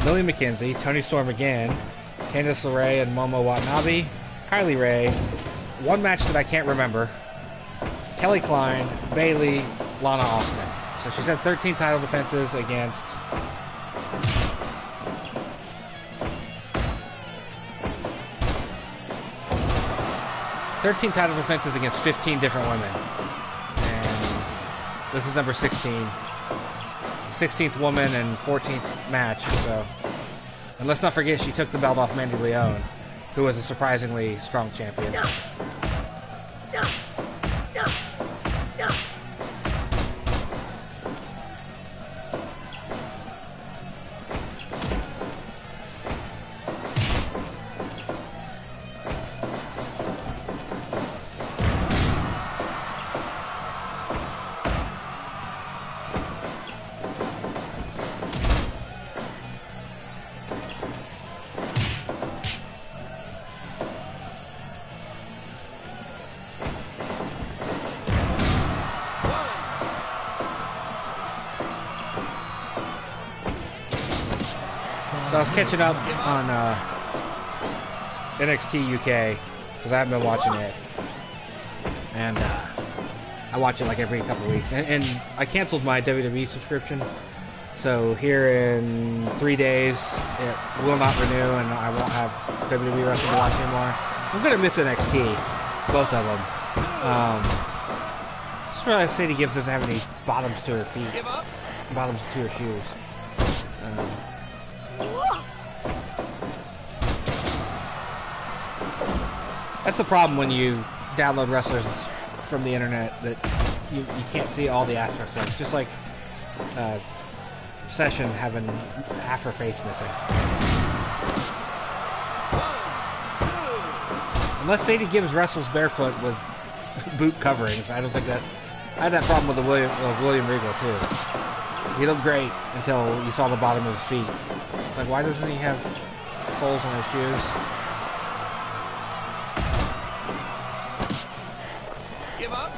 Millie McKenzie, Toni Storm again, Candice LeRae and Momo Watanabe, Kylie Ray, one match that I can't remember, Kelly Klein, Bayley, Lana Austin. So she's had 13 title defenses against... ...13 title defenses against 15 different women. And this is number 16. 16th woman and 14th match, so... And let's not forget she took the belt off Mandy Leon, who was a surprisingly strong champion. So I was catching up on NXT UK because I haven't been watching it, and I watch it like every couple of weeks. And I canceled my WWE subscription, so here in 3 days it will not renew, and I won't have WWE wrestling to watch anymore. I'm gonna miss NXT, both of them. Just realized Sadie Gibbs doesn't have any bottoms to her feet, bottoms to her shoes. That's the problem when you download wrestlers from the internet, that you can't see all the aspects of it. It's just like Session having half her face missing. Unless Sadie Gibbs wrestles barefoot with boot coverings, I don't think that... I had that problem with William Regal too. He looked great until you saw the bottom of his feet. It's like, why doesn't he have soles on his shoes? Give up.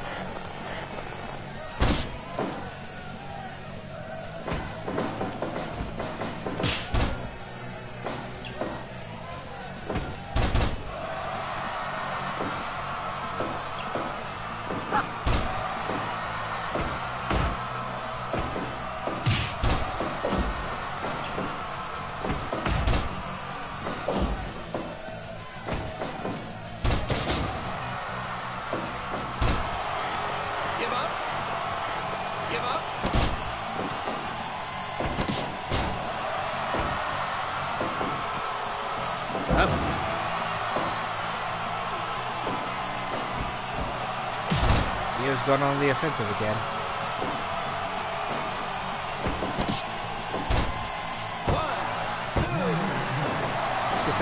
Going on the offensive again.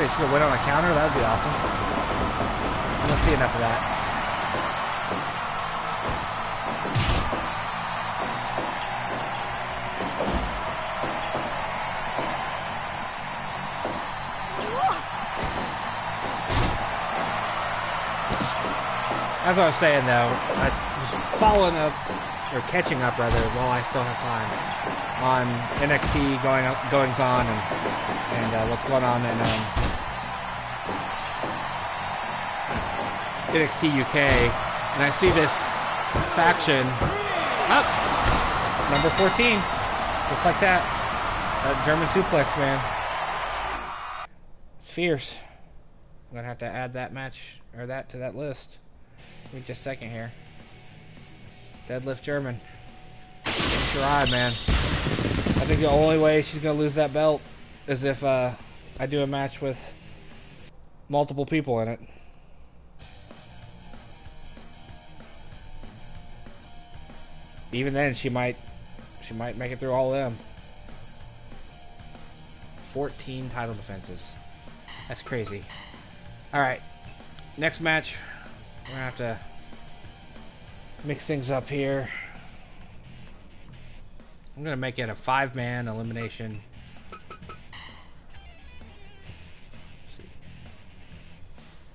say she could win on a counter. That would be awesome. I don't see enough of that. As I was saying, though, I was following up, or catching up, rather, while I still have time, on NXT goings on and what's going on in NXT UK, and I see this faction up, number 14, just like that. That German suplex, man. It's fierce. I'm gonna have to add that match, or that, to that list. Give me just a second here. Deadlift German. It's your eye, man. I think the only way she's gonna lose that belt is if I do a match with multiple people in it. Even then, she might make it through all of them. 14 title defenses. That's crazy. All right, next match. We're gonna have to mix things up here. I'm gonna make it a 5-man elimination. Let's see.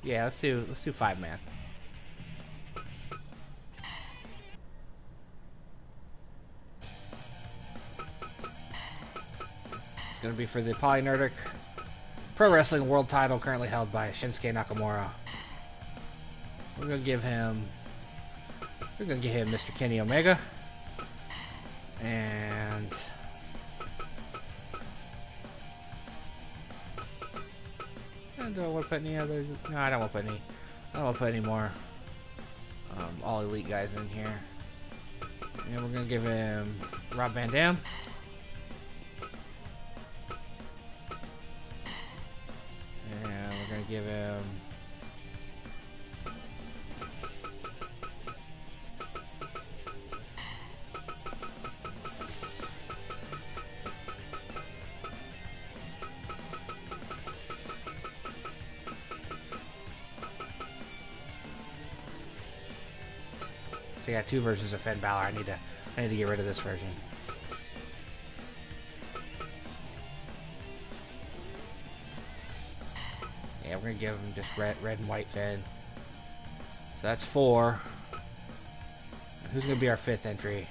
Yeah, let's do 5-man. It's gonna be for the PolyNerdic Pro Wrestling World Title, currently held by Shinsuke Nakamura. We're gonna give him Mr. Kenny Omega, and do I want to put any others? No, I don't want to put any. I don't want to put any more all elite guys in here. And we're gonna give him Rob Van Dam. And we're gonna give him so yeah, 2 versions of Finn Balor. I need to get rid of this version. Yeah, we're gonna give him just red and white Finn. So that's 4. Who's gonna be our 5th entry?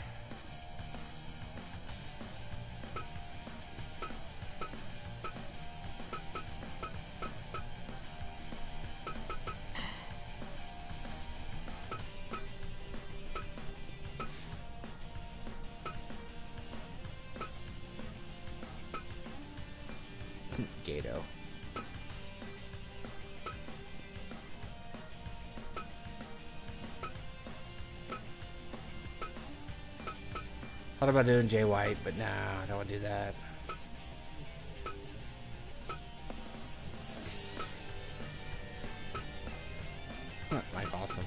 Gato. Thought about doing Jay White, but nah, I don't want to do that. Mike Awesome.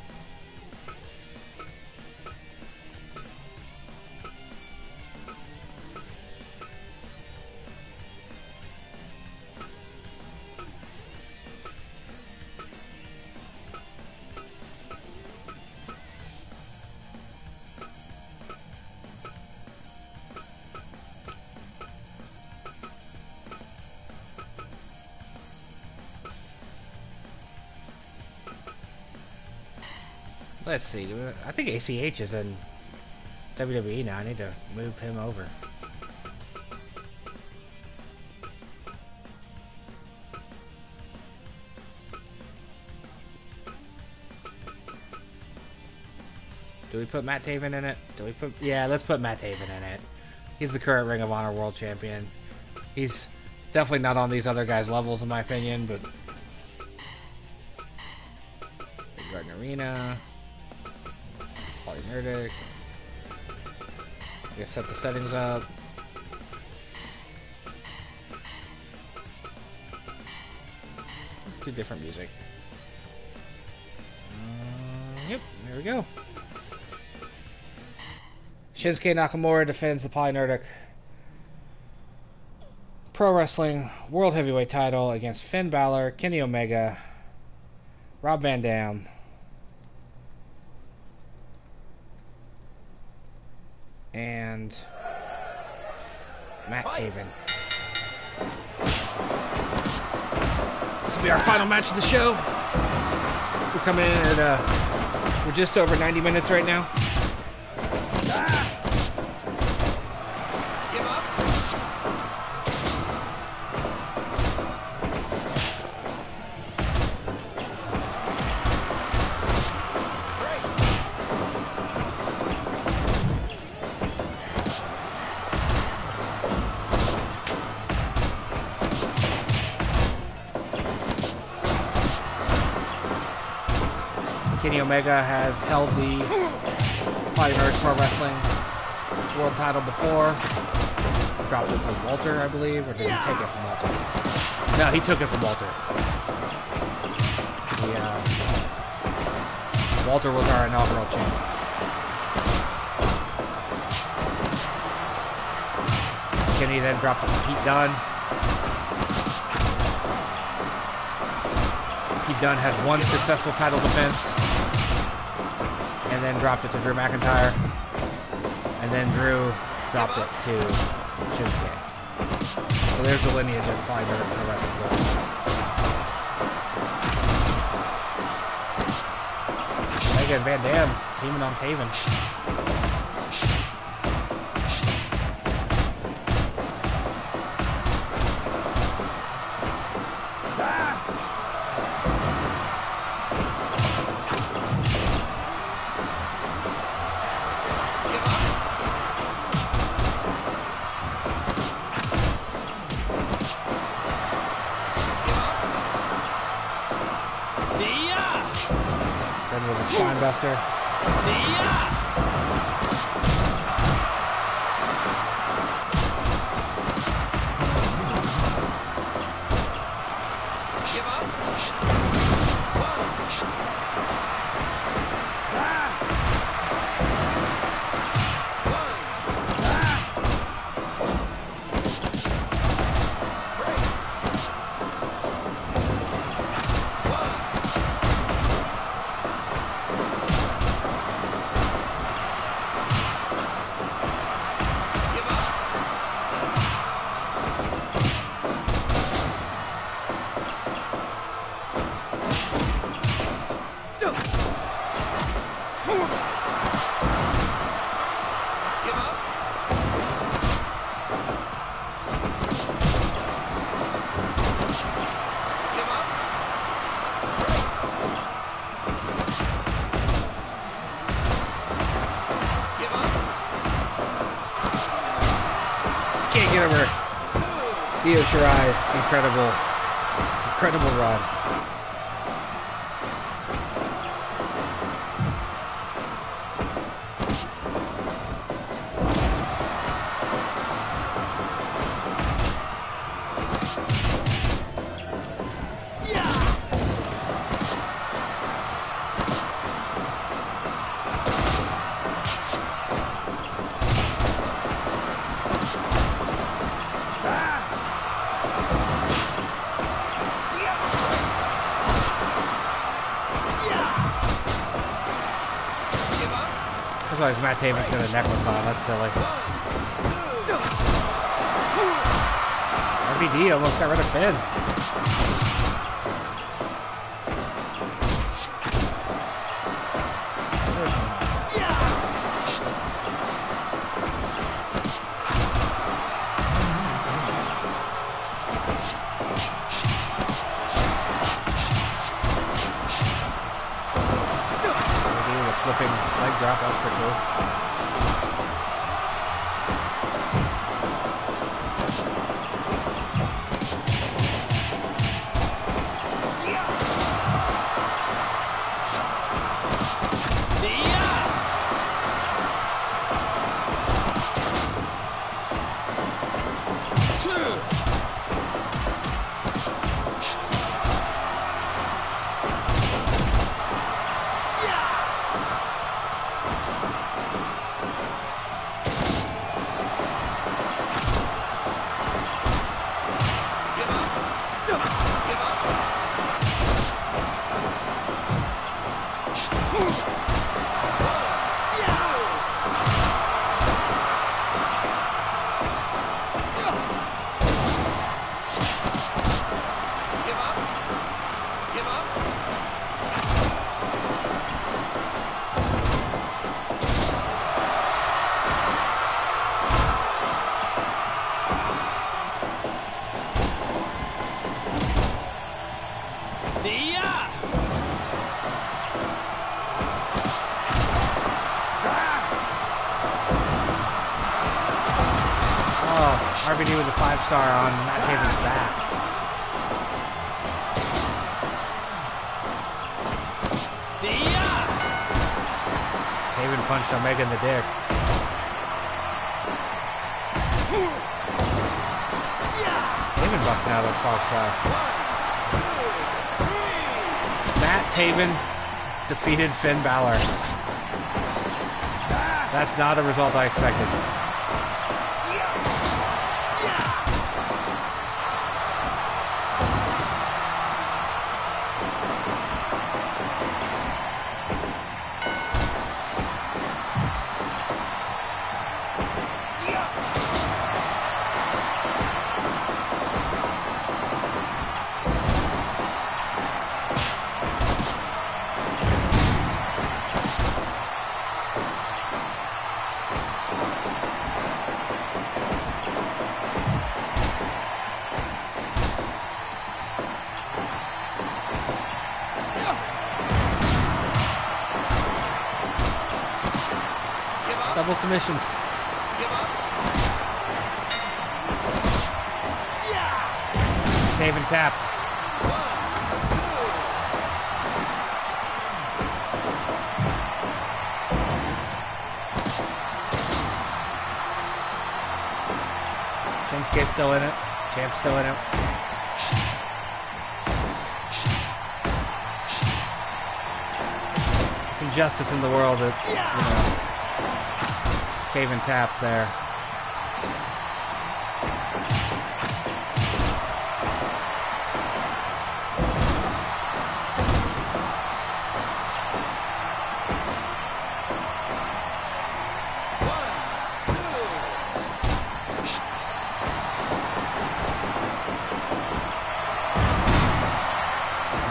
Let's see. I think ACH is in WWE now. I need to move him over. Do we put Matt Taven in it? Do we put? Yeah, let's put Matt Taven in it. He's the current Ring of Honor World Champion. He's definitely not on these other guys' levels, in my opinion, but Big Garden Arena. PolyNerdic. We gotta set the settings up. Let's do different music. Yep, there we go. Shinsuke Nakamura defends the PolyNerdic Pro Wrestling World Heavyweight title against Finn Balor, Kenny Omega, Rob Van Dam, and Matt Taven. This will be our final match of the show. We're coming in at, we're just over 90 minutes right now. Kenny Omega has held the PolyNerdic Pro Wrestling World title before. Dropped it to Walter, I believe, or did he take it from Walter? No, he took it from Walter. Walter was our inaugural champ. Kenny then dropped it to Pete Dunne. Pete Dunne had one successful title defense, and then dropped it to Drew McIntyre, and then Drew dropped it to Shinsuke. So there's the lineage of PolyNerdic Pro Wrestling World. Omega and Van Dam teaming on Taven. Buster. Can't get over Io Shirai's incredible run. As Matt Taven's got a necklace on, that's silly. RVD almost got rid of Finn. Flipping leg drop, that was pretty cool. RVD with a 5-star on Matt Taven's back. Taven punched Omega in the dick. Taven busting out of that frog splash. Matt Taven defeated Finn Balor. That's not a result I expected. Double submissions. Taven tapped. Shinsuke's still in it. Champ's still in it. There's injustice in the world that, you know, Taven tap there.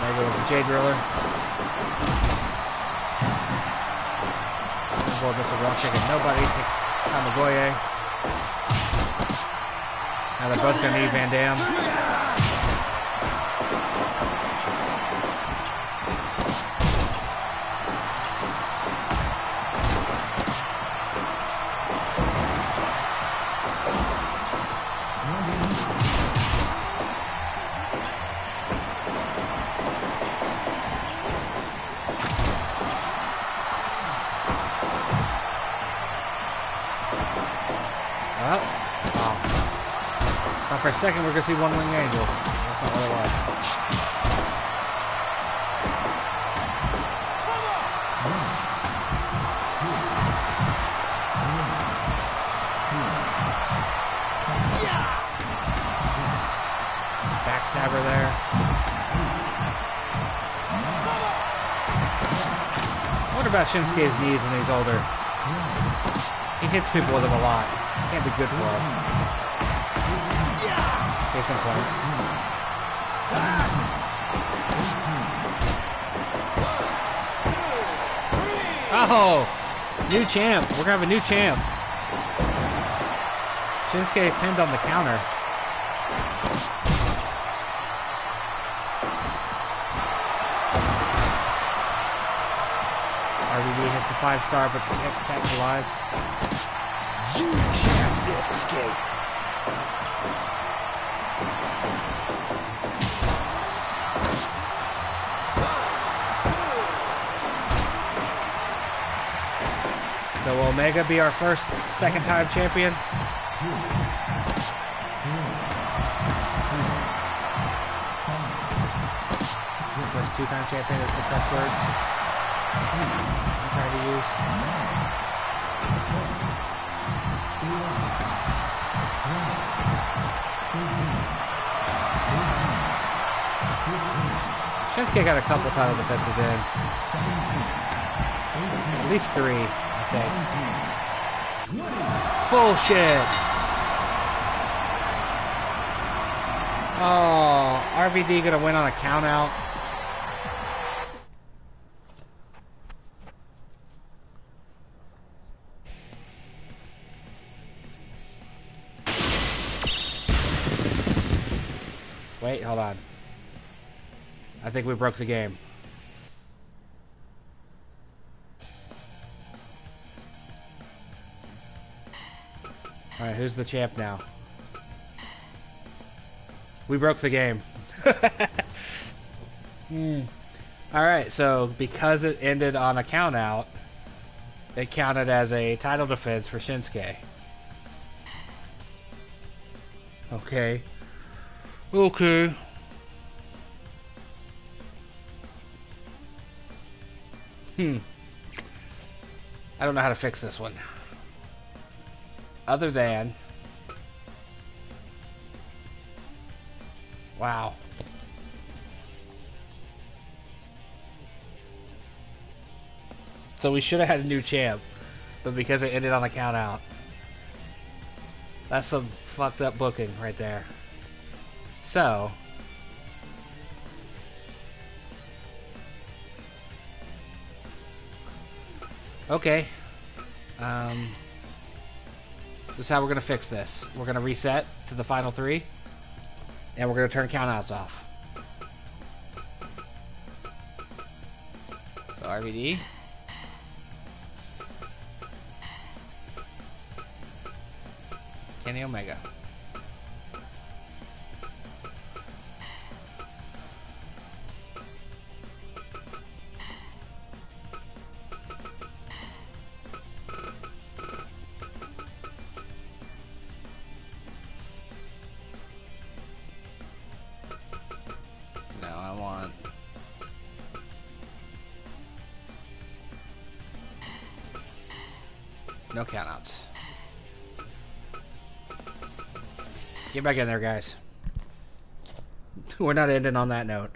Maybe with the J Driller. Mr. Rock chicken. Nobody takes Kamagoye. Now they're both gonna need Van Dam. For a second, we're going to see One Wing Angel. That's not what it was. Backstabber there. I wonder about Shinsuke's knees when he's older. He hits people with them a lot. Can't be good for him. Case in point. Oh! New champ. We're gonna have a new champ. Shinsuke pinned on the counter. RVD hits the 5-star, but can't capitalize. You can't escape. So will Omega be our first second-time champion? First two-time champion is the correct words I'm trying to use. 13, 14, 15, Shinsuke got a couple title defenses in. 17, 18, At least 3, I think. 19, 20. Bullshit! Oh, RVD gonna win on a count out. Wait, hold on. I think we broke the game. Alright, who's the champ now? We broke the game. Alright, so because it ended on a count out, it counted as a title defense for Shinsuke. Okay. Okay. I don't know how to fix this one. Other than... Wow. So we should have had a new champ, but because it ended on a count out. That's some fucked up booking right there. So... Okay. This is how we're going to fix this. We're going to reset to the final 3. And we're going to turn countouts off. So RVD. Kenny Omega. No countouts. Get back in there, guys. We're not ending on that note.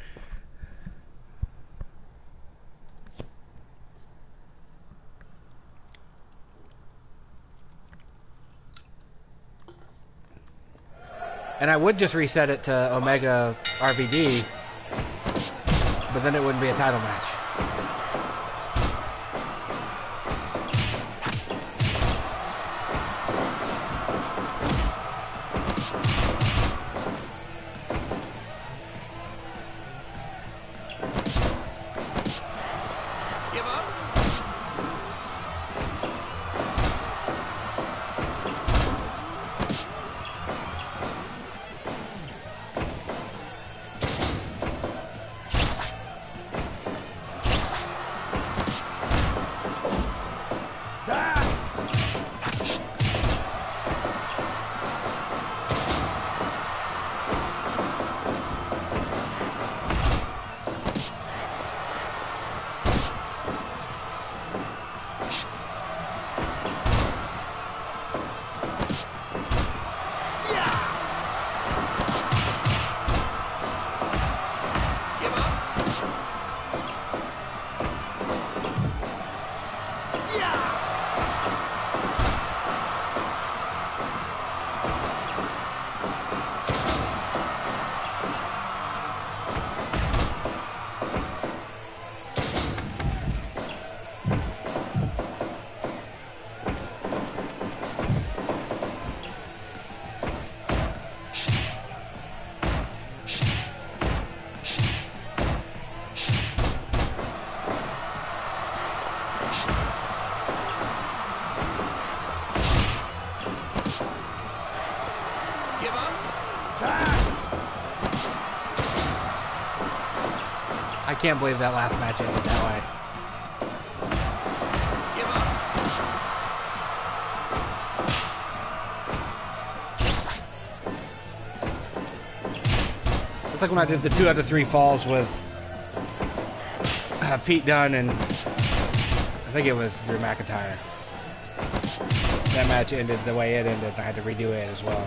And I would just reset it to Omega RVD, but then it wouldn't be a title match. I can't believe that last match ended that way. It's like when I did the 2 out of 3 falls with Pete Dunne and I think it was Drew McIntyre. That match ended the way it ended. I had to redo it as well.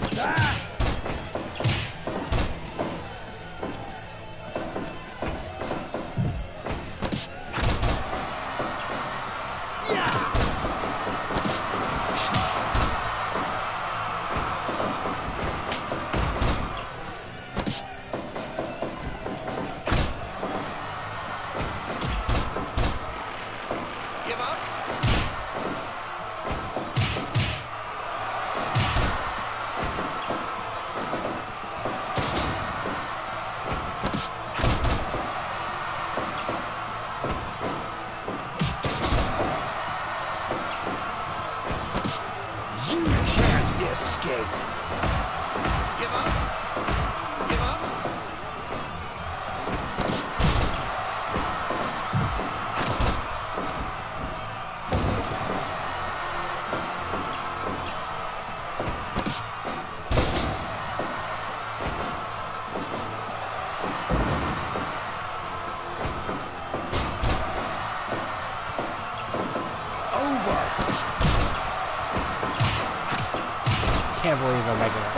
can't believe I'm making it.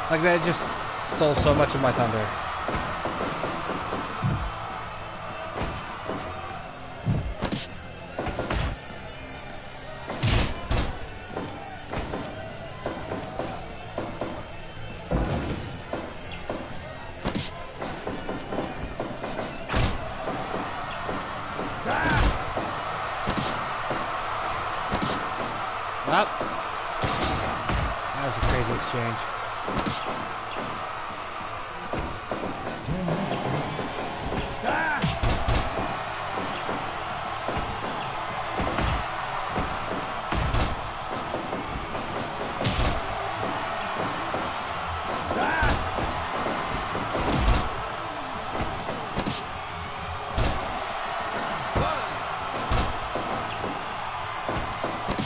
Like, that just stole so much of my thunder. Well, that was a crazy exchange. 10 minutes left.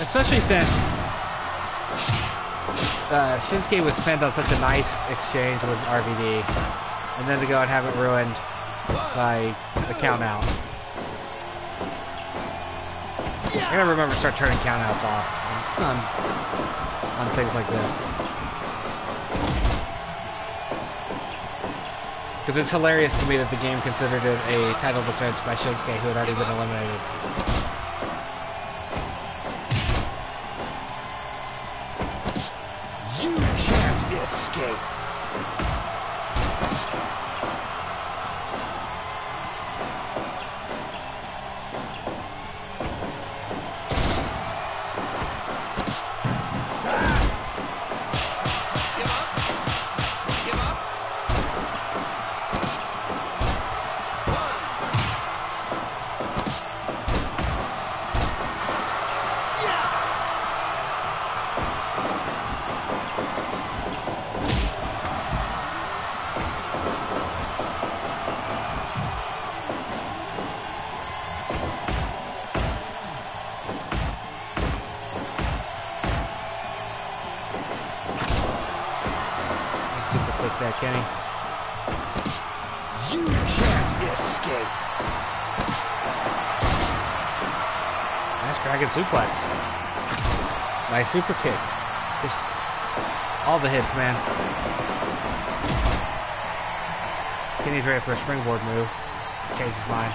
Especially since Shinsuke was pinned on such a nice exchange with RVD, and then to go and have it ruined by the count out. I gotta remember to start turning count outs off on things like this. Because it's hilarious to me that the game considered it a title defense by Shinsuke, who had already been eliminated. You can't escape. There, Kenny. You can't escape. Nice dragon suplex. Nice super kick. Just all the hits, man. Kenny's ready for a springboard move. Change his mind.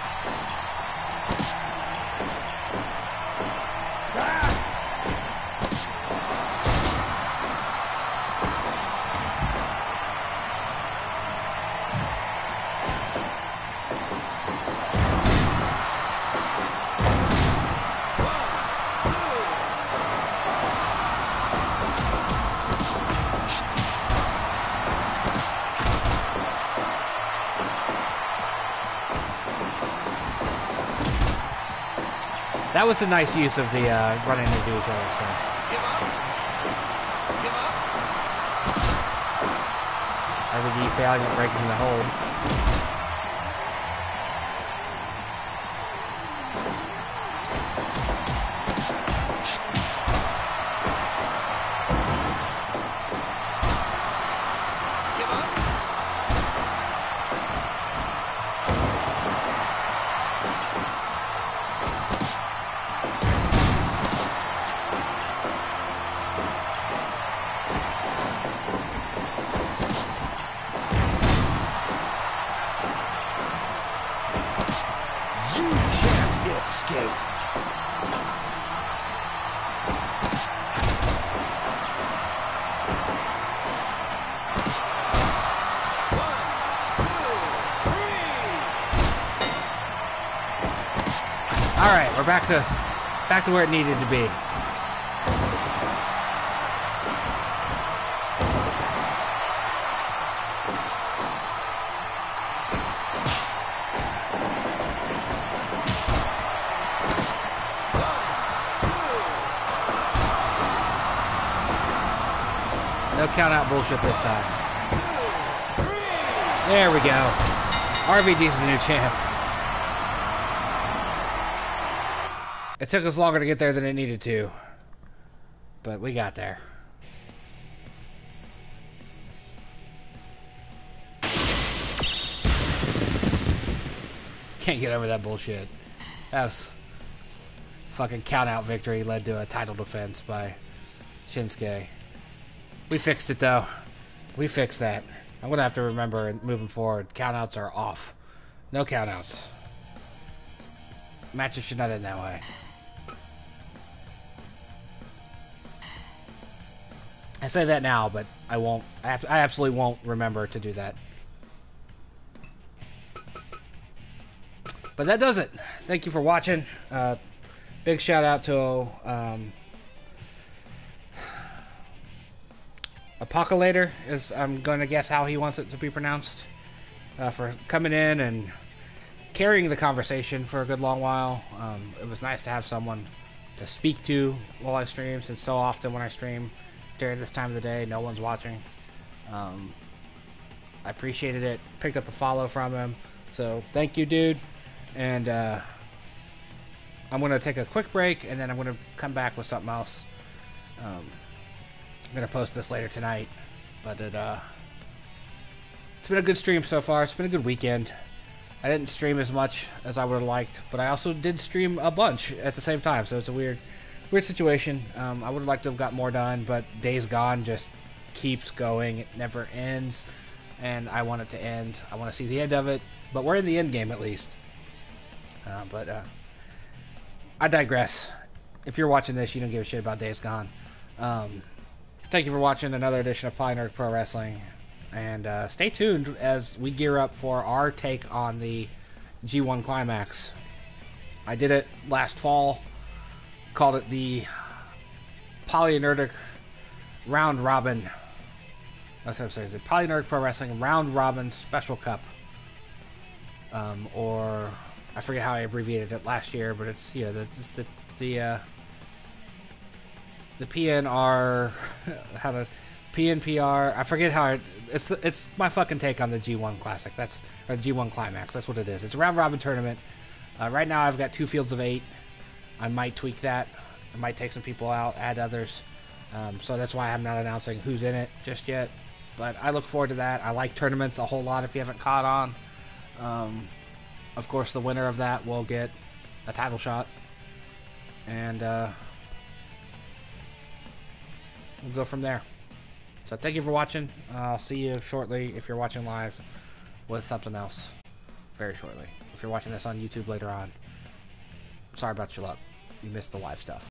That was a nice use of the running into each other stuff. RVD failing at breaking the hold. Alright, we're back to where it needed to be. No count out bullshit this time. There we go. RVD's the new champ. It took us longer to get there than it needed to, but we got there. Can't get over that bullshit. That was fucking count out victory led to a title defense by Shinsuke. We fixed it, though. We fixed that. I'm going to have to remember moving forward. Countouts are off. No countouts. Matches should not end that way. I say that now, but I won't. I absolutely won't remember to do that. But that does it. Thank you for watching. Big shout out to Apocalator, is I'm going to guess how he wants it to be pronounced, for coming in and carrying the conversation for a good long while. It was nice to have someone to speak to while I stream, since so often when I stream during this time of the day, no one's watching. I appreciated it. Picked up a follow from him, so thank you, dude. And I'm going to take a quick break, and then I'm going to come back with something else. I'm going to post this later tonight, but it's been a good stream so far. It's been a good weekend. I didn't stream as much as I would have liked, but I also did stream a bunch at the same time, so it's a weird situation. I would have liked to have got more done, but Days Gone just keeps going. It never ends, and I want it to end. I want to see the end of it, but we're in the end game at least. But I digress. If you're watching this, you don't give a shit about Days Gone. Thank you for watching another edition of PolyNerdic Pro Wrestling. And stay tuned as we gear up for our take on the G1 Climax. I did it last fall. Called it the PolyNerdic Round Robin. That's what I'm saying. The PolyNerdic Pro Wrestling Round Robin Special Cup. Or I forget how I abbreviated it last year, but it's that's the PNR, how to PNPR. I forget how it's my fucking take on the G1 Classic. Or G1 Climax. That's what it is. It's a round robin tournament. Right now I've got 2 fields of 8. I might tweak that. I might take some people out, add others. So that's why I'm not announcing who's in it just yet. But I look forward to that. I like tournaments a whole lot if you haven't caught on. Of course, the winner of that will get a title shot. And we'll go from there. So thank you for watching. I'll see you shortly if you're watching live with something else. Very shortly. If you're watching this on YouTube later on, sorry about your luck. You missed the live stuff.